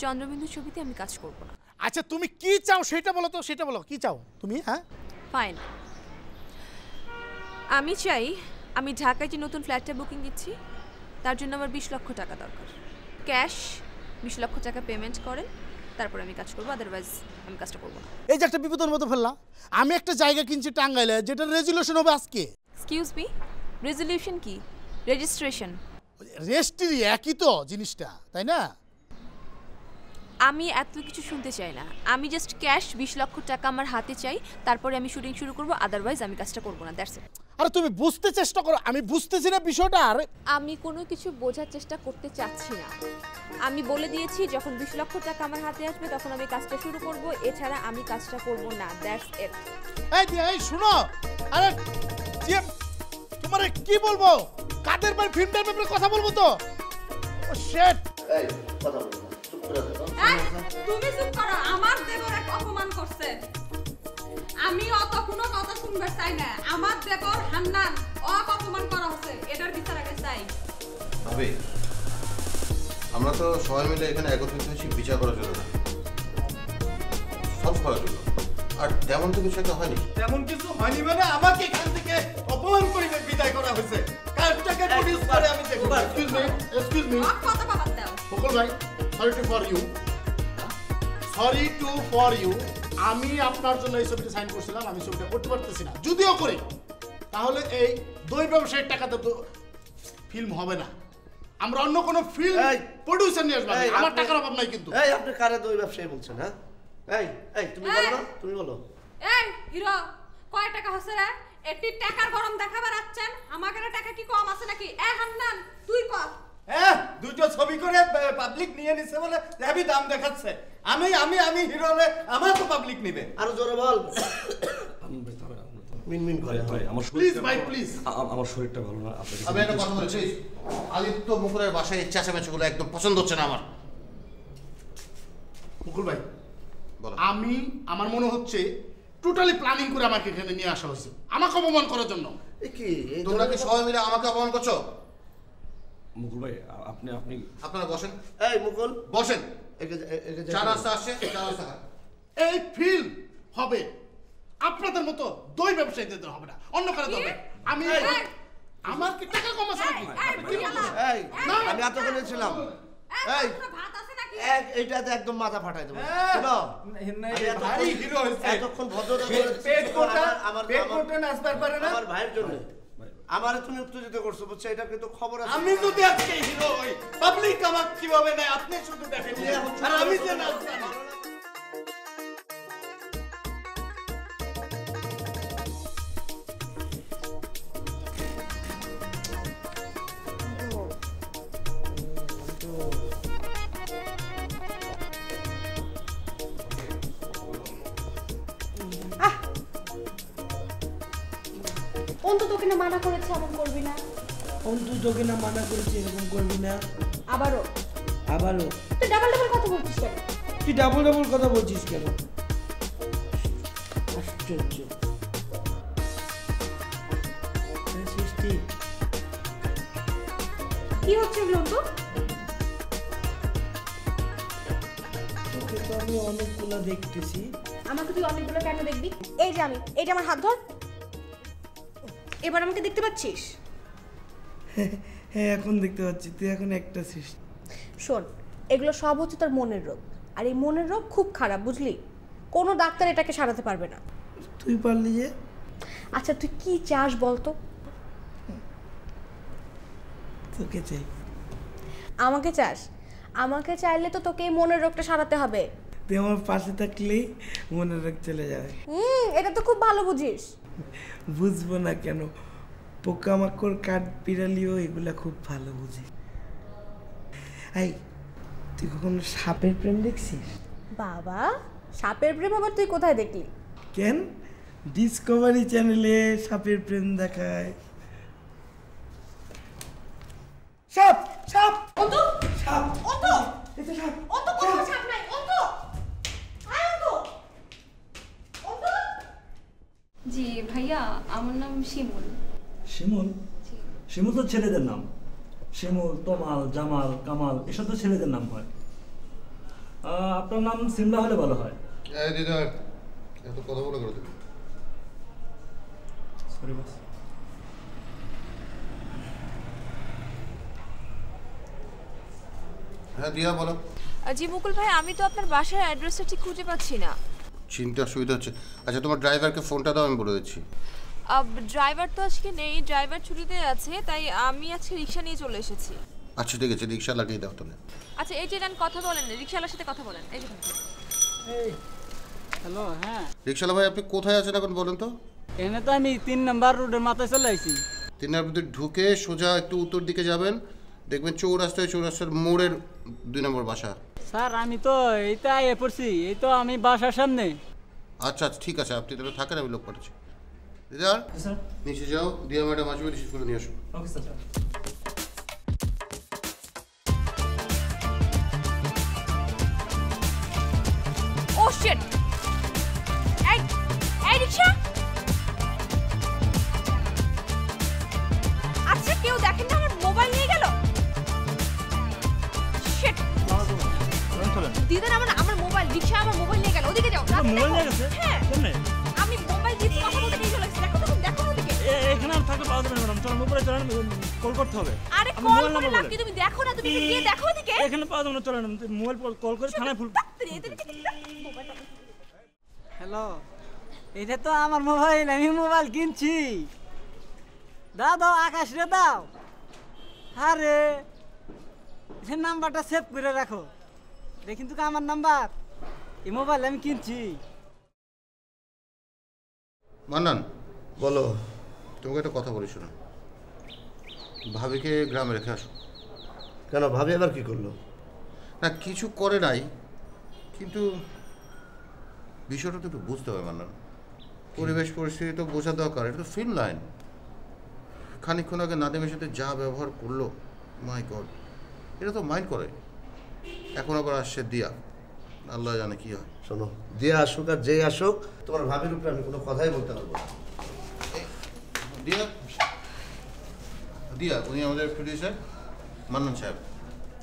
চন্দ্রবিন্দু ছবিতে আমি কাজ করব না। আচ্ছা তুমি কি চাও সেটা বলো তো, সেটা বলো কি চাও তুমি? হ্যাঁ ফাইন, আমি চাই আমি ঢাকায় যে নতুন ফ্ল্যাটটা বুকিং দিচ্ছি তার জন্য আমার 20 লক্ষ টাকা দরকার। ক্যাশ 20 লক্ষ টাকা পেমেন্ট করেন, তারপর আমি কাজ করবো, আদারওয়াইজ আমি কাজটা করবো না। এই যে একটা বিপদের মতো ফেললাম, আমি একটা জায়গা কিনছি টাঙ্গাইলে, যেটা রেজুলেশন হবে আজকে। এক্সকিউজ মি, রেজুলেশন কি? রেজিস্ট্রেশন? রেজিস্ট্রি একই তো জিনিসটা, তাই না? আমি এত কিছু শুনতে চাই না, আমি জাস্ট ক্যাশ 20 লক্ষ টাকা আমার হাতে চাই, তারপরে আমি শুটিং শুরু করবো, আদারওয়াইজ আমি কাজটা করবো না। That's it. আরে তুমি বুঝতে চেষ্টা করো, আমি বুঝতেছি না বিষয়টা। আর আমি কোনো কিছু বোঝার চেষ্টা করতে চাচ্ছি না। আমি বলে দিয়েছি যখন 20 লক্ষ টাকা আমার হাতে আসবে তখন আমি কাজটা শুরু করব, এছাড়া আমি কাজটা করব না। That's it. এই শুনো, আরে যে তোমারে কি বলবো, কাদের ভাই ফিল্মটার ব্যাপারে কথা বলবো তো। ও শিট, এই কথা বলো না, চুপ করে থাকো। তুমি চুপ করো, আমার দেবর এক অপমান করছে। আমি অত কোনো কথা শুনবার চাই না। আমার দেবর হান্নান অপমান করা হচ্ছে, এটার বিচার আগে চাই। ভাবি আমরা তো সবাই মিলে এখানে একত্রিত হয়েছি বিচার করার জন্য না, সব করার জন্য। আর তেমন তো কিছু একটা হয়নি। তেমন কিছু হয়নি মানে আমাকে এখান থেকে অপমান করে বিদায় করা হয়েছে। কার্ডটাকে প্রডিউস করে আমি দেখব। এক্সকিউজ মি কথা বাবা দাও। বকুল ভাই, সরি টু ফর ইউ। আমি আপনার জন্য এই ছবিটা সাইন করছিলাম, আমি ছবিটা করতে পারতেছি না। যদিও করি তাহলে এই দই ব্যবসায়ীর টাকাতে তো ফিল্ম হবে না। আমরা অন্য কোনো ফিল্ম প্রোডিউসার নিয়ে আসবো। আমার টাকার অভাব নাই কিন্তু। এই আপনি কারে দই ব্যবসায়ী বলছেন? হ্যাঁ এই তুমি বলো না, তুমি বলো। এই হিরো, কয় টাকা হচ্ছে রে? এটি টাকার গরম দেখাবার আছেন, আমাকে টাকা কি কম আছে নাকি? হান্নান তুই কর। দুটো ছবি করে পাবলিক নিয়ে নিছে বলে হেভি দাম দেখাচ্ছে। আমি আমি আমি হিরো হলে আমার তো পাবলিক নেবে। আরো জোরে বল। মিনমিন করে ভাই আমার প্লিজ ভাই প্লিজ, আমার শরীরটা ভালো না। আমি একটা কথা বলছি, আদিত্য মুকুলের বাসায় এই চেঁচামেচিগুলো একদম পছন্দ হচ্ছে না আমার। মুকুল ভাই আমি আমার মনে হচ্ছে টোটালি প্ল্যানিং করে আমাকে এখানে নিয়ে আসা হয়েছে আমাকে অপমান করার জন্য। কি তোমরা কি সবাই মিলে আমাকে অপমান করছো? মুকুল ভাই আপনারা বসেন। এই মুকুল বসেন। চা নাস্তা আসছে, চা নাস্তা খান। এই ফিল্ম হবে আপনাদের মতো দই ব্যবসায়ীদের হবে না, অন্য কারো হবে। আমি আমার কি টাকা কম আছে নাকি? এই আমি এতক্ষণ ছিলাম। এই এইটাতে একদম মাথা ফাটাই দেবো। এতক্ষণ ভদ্রতা আমার ভাইয়ের জন্য আমার তুমি উত্তেজিত করছো, বুঝছো? এটা কিন্তু খবর আছে। আমি যদি আজকে হিরো হই, পাবলিক আমাকে কিভাবে নেয় আপনি শুধু দেখেন। আর আমি যে না অন্তু তোকে না মানা করেছে এমন করবি না। অন্তু তোকে না মানা করেছে এরকম করবি না। আবারও তুই ডাবল কথা বলছিস কেন? তুই ডাবল কথা বলছিস কেন? আশ্চর্য। কি হচ্ছে অন্তু? তোকে তো আমি অনেকগুলো দেখতেছি। আমাকে তুই অনেকগুলো কেন দেখবি? এই যে আমি, এই যে আমার হাত ধর। এবার আমাকে দেখতে পাচ্ছিস? হ্যাঁ এখন দেখতে পাচ্ছি। তুই এখন একটা ছিস। শোন, এগুলো সব হচ্ছে তোর মনের রোগ, আর এই মনের রোগ খুব খারাপ, বুঝলি? কোনো ডাক্তার এটাকে সারাতে পারবে না। তুই পারলি যে। আচ্ছা তুই কি চাস বলতো? তোকে চাই। আমাকে চাস? আমাকে চাইলে তো তোকে এই মনের রোগটা সারাতে হবে। তুই আমার পাশে থাকলেই মনে রাখ চলে যাবে। এটা তো খুব ভালো বুঝিস। বুঝবো না কেন, পোকামাকড় কাঠ বিড়ালিও এগুলা খুব ভালো বুঝি। এই তুই কখনো সাপের প্রেম দেখছিস? বাবা, সাপের প্রেম আবার তুই কোথায় দেখলি? কেন, ডিসকভারি চ্যানেলে সাপের প্রেম দেখায়। সাপ সাপ অন্ত সাপ অন্ত এটা সাপ অন্ত কোথাও সাপ নাই। অন্ত আয় অন্ত অন্ত। জি ভাইয়া, আমার নাম শিমুল। শিমুল? শিমুল তো ছেলেদের নাম। শিমুল, তমাল, জামাল, কামাল এসব তো ছেলেদের নাম হয়। আপনার নাম সিমলা হলে ভালো হয়। দিদা এত কথা বলে করে দেবে। Sorry boss. হ্যাঁ দিয়া বলো। জি মুকুল ভাই, আমি তো আপনার বাসার অ্যাড্রেসটা ঠিক খুঁজে পাচ্ছি না। চিনতে অসুবিধা হচ্ছে। আচ্ছা তোমার ড্রাইভারকে ফোনটা দাও, আমি বলে দিচ্ছি। ড্রাইভার তো আজকে নেই, ড্রাইভার ছুটিতে আছে, তাই আমি আজকে রিক্সা নিয়ে চলে এসেছি। আচ্ছা ঠিক আছে, রিক্সা লাগিয়ে দাও তাহলে। আচ্ছা এই যে নেন, কথা বলেন, রিক্সাওয়ালার সাথে কথা বলেন। এই দেখুন। হ্যালো, হ্যাঁ রিক্সাওয়ালা ভাই আপনি কোথায় আছেন এখন বলেন তো? এখানে তো আমি 3 নম্বর রোডের মাথায় চলে আইছি। 3 নম্বর ভিতরে ঢুকে সোজা একটু উত্তর দিকে যাবেন, দেখবেন চৌরাস্তায়, চৌরাস্তার মোড়ের 2 নম্বর বাসা। স্যার আমি তো এইটা আইয়ে পড়ছি, এই তো আমি বাসার সামনে। আচ্ছা আচ্ছা ঠিক আছে, আপনি তাহলে থাকেন, আমি লোক পাঠাচ্ছি। দিদার স্যার নিচে যাও, দিয়া ম্যাডাম আসবে, রিসিভ করে নিয়ে আসো। Okay sir. Oh shit! এই এই রিক্সা! আচ্ছা কেউ দেখেন না আমার মোবাইল নিয়ে গেল। শিট! দিদার আমার মোবাইল, রিক্সা আমার মোবাইল নিয়ে গেল। ওদিকে যাও। মোবাইল নিয়ে গেছে? হ্যাঁ। কেমনে? আমি মোবাইল দিয়ে কথা বলতে নিয়ে চলে এসেছি। দেখো ওদিকে। এখানে আর থাকতে পারবে না ম্যাডাম, চলো মোবাইলে চলেন, কল করতে হবে। আরে কল করে লাভ কি, তুমি দেখো না, তুমি গিয়ে দেখো ওদিকে। এখানে পাওয়া যাবে না, চলেন মোবাইল কল করে থানায় ফুল। হ্যালো, এটা তো আমার মোবাইল, আমি মোবাইল কিনছি। দাও দাও, আকাশ রে দাও। আরে এই নাম্বারটা সেভ করে রাখো, এটা কিন্তু আমার নাম্বার। এই মোবাইল আমি কিনছি। মান্নান বলো। তোমাকে একটা কথা বলি, শোনো। ভাবিকে গ্রামে রেখে আসো। কেন, ভাবি আবার কি করলো? না কিছু করে নাই, কিন্তু বিষয়টা তো একটু বুঝতে হবে মান্নান। পরিবেশ পরিস্থিতি তো বোঝা দরকার, এটা তো ফিল্ম লাইন। খানিকক্ষণ আগে নাদিমের সাথে যা ব্যবহার করলো, মাই গড, এটা তো মাইন্ড করে। এখন আবার আসছে দিয়া, আল্লাহ জানে কি হয়। শোনো, দিয়া আসুক আর যে আসুক, তোমার ভাবির উপরে আমি কোনো কথাই বলতে পারবো না। দিয়া দিয়া উনি আমাদের প্রডিউসার মান্নান সাহেব।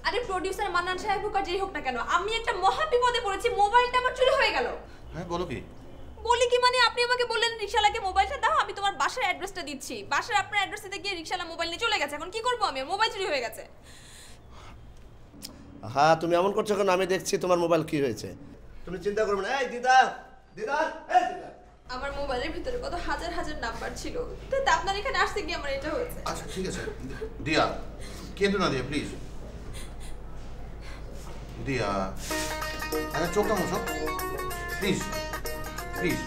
আরে প্রোডিউসার মান্নান সাহেব হোক আর যেই হোক না কেন, আমি একটা মহা বিপদে পড়েছি, মোবাইলটা আমার চুরি হয়ে গেল। হ্যাঁ বলো কি? বলি কি মানে, আপনি আমাকে বললেন রিকশালাকে মোবাইলটা দাও, আমি তোমার বাসার অ্যাড্রেসটা দিচ্ছি। বাসার আপনার অ্যাড্রেসে গিয়ে রিকশালা মোবাইল নিয়ে চলে গেছে। এখন কি করব আমি? মোবাইল চুরি হয়ে গেছে। হ্যাঁ তুমি এমন করছো কেন? আমি দেখছি তোমার মোবাইল কি হয়েছে। তুমি চিন্তা করবে না। এই দিদা, দিদা, এই দিদা, আমার মোবাইলের ভিতরে কত হাজার হাজার নাম্বার ছিল, তো আপনার এখানে আসতে গিয়ে আমার এটা হয়েছে। আচ্ছা ঠিক আছে দিয়া, কেঁদো না দিয়া প্লিজ। দিয়া আচ্ছা চোখটা মুছো প্লিজ প্লিজ।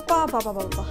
বাবা বাবা বাবা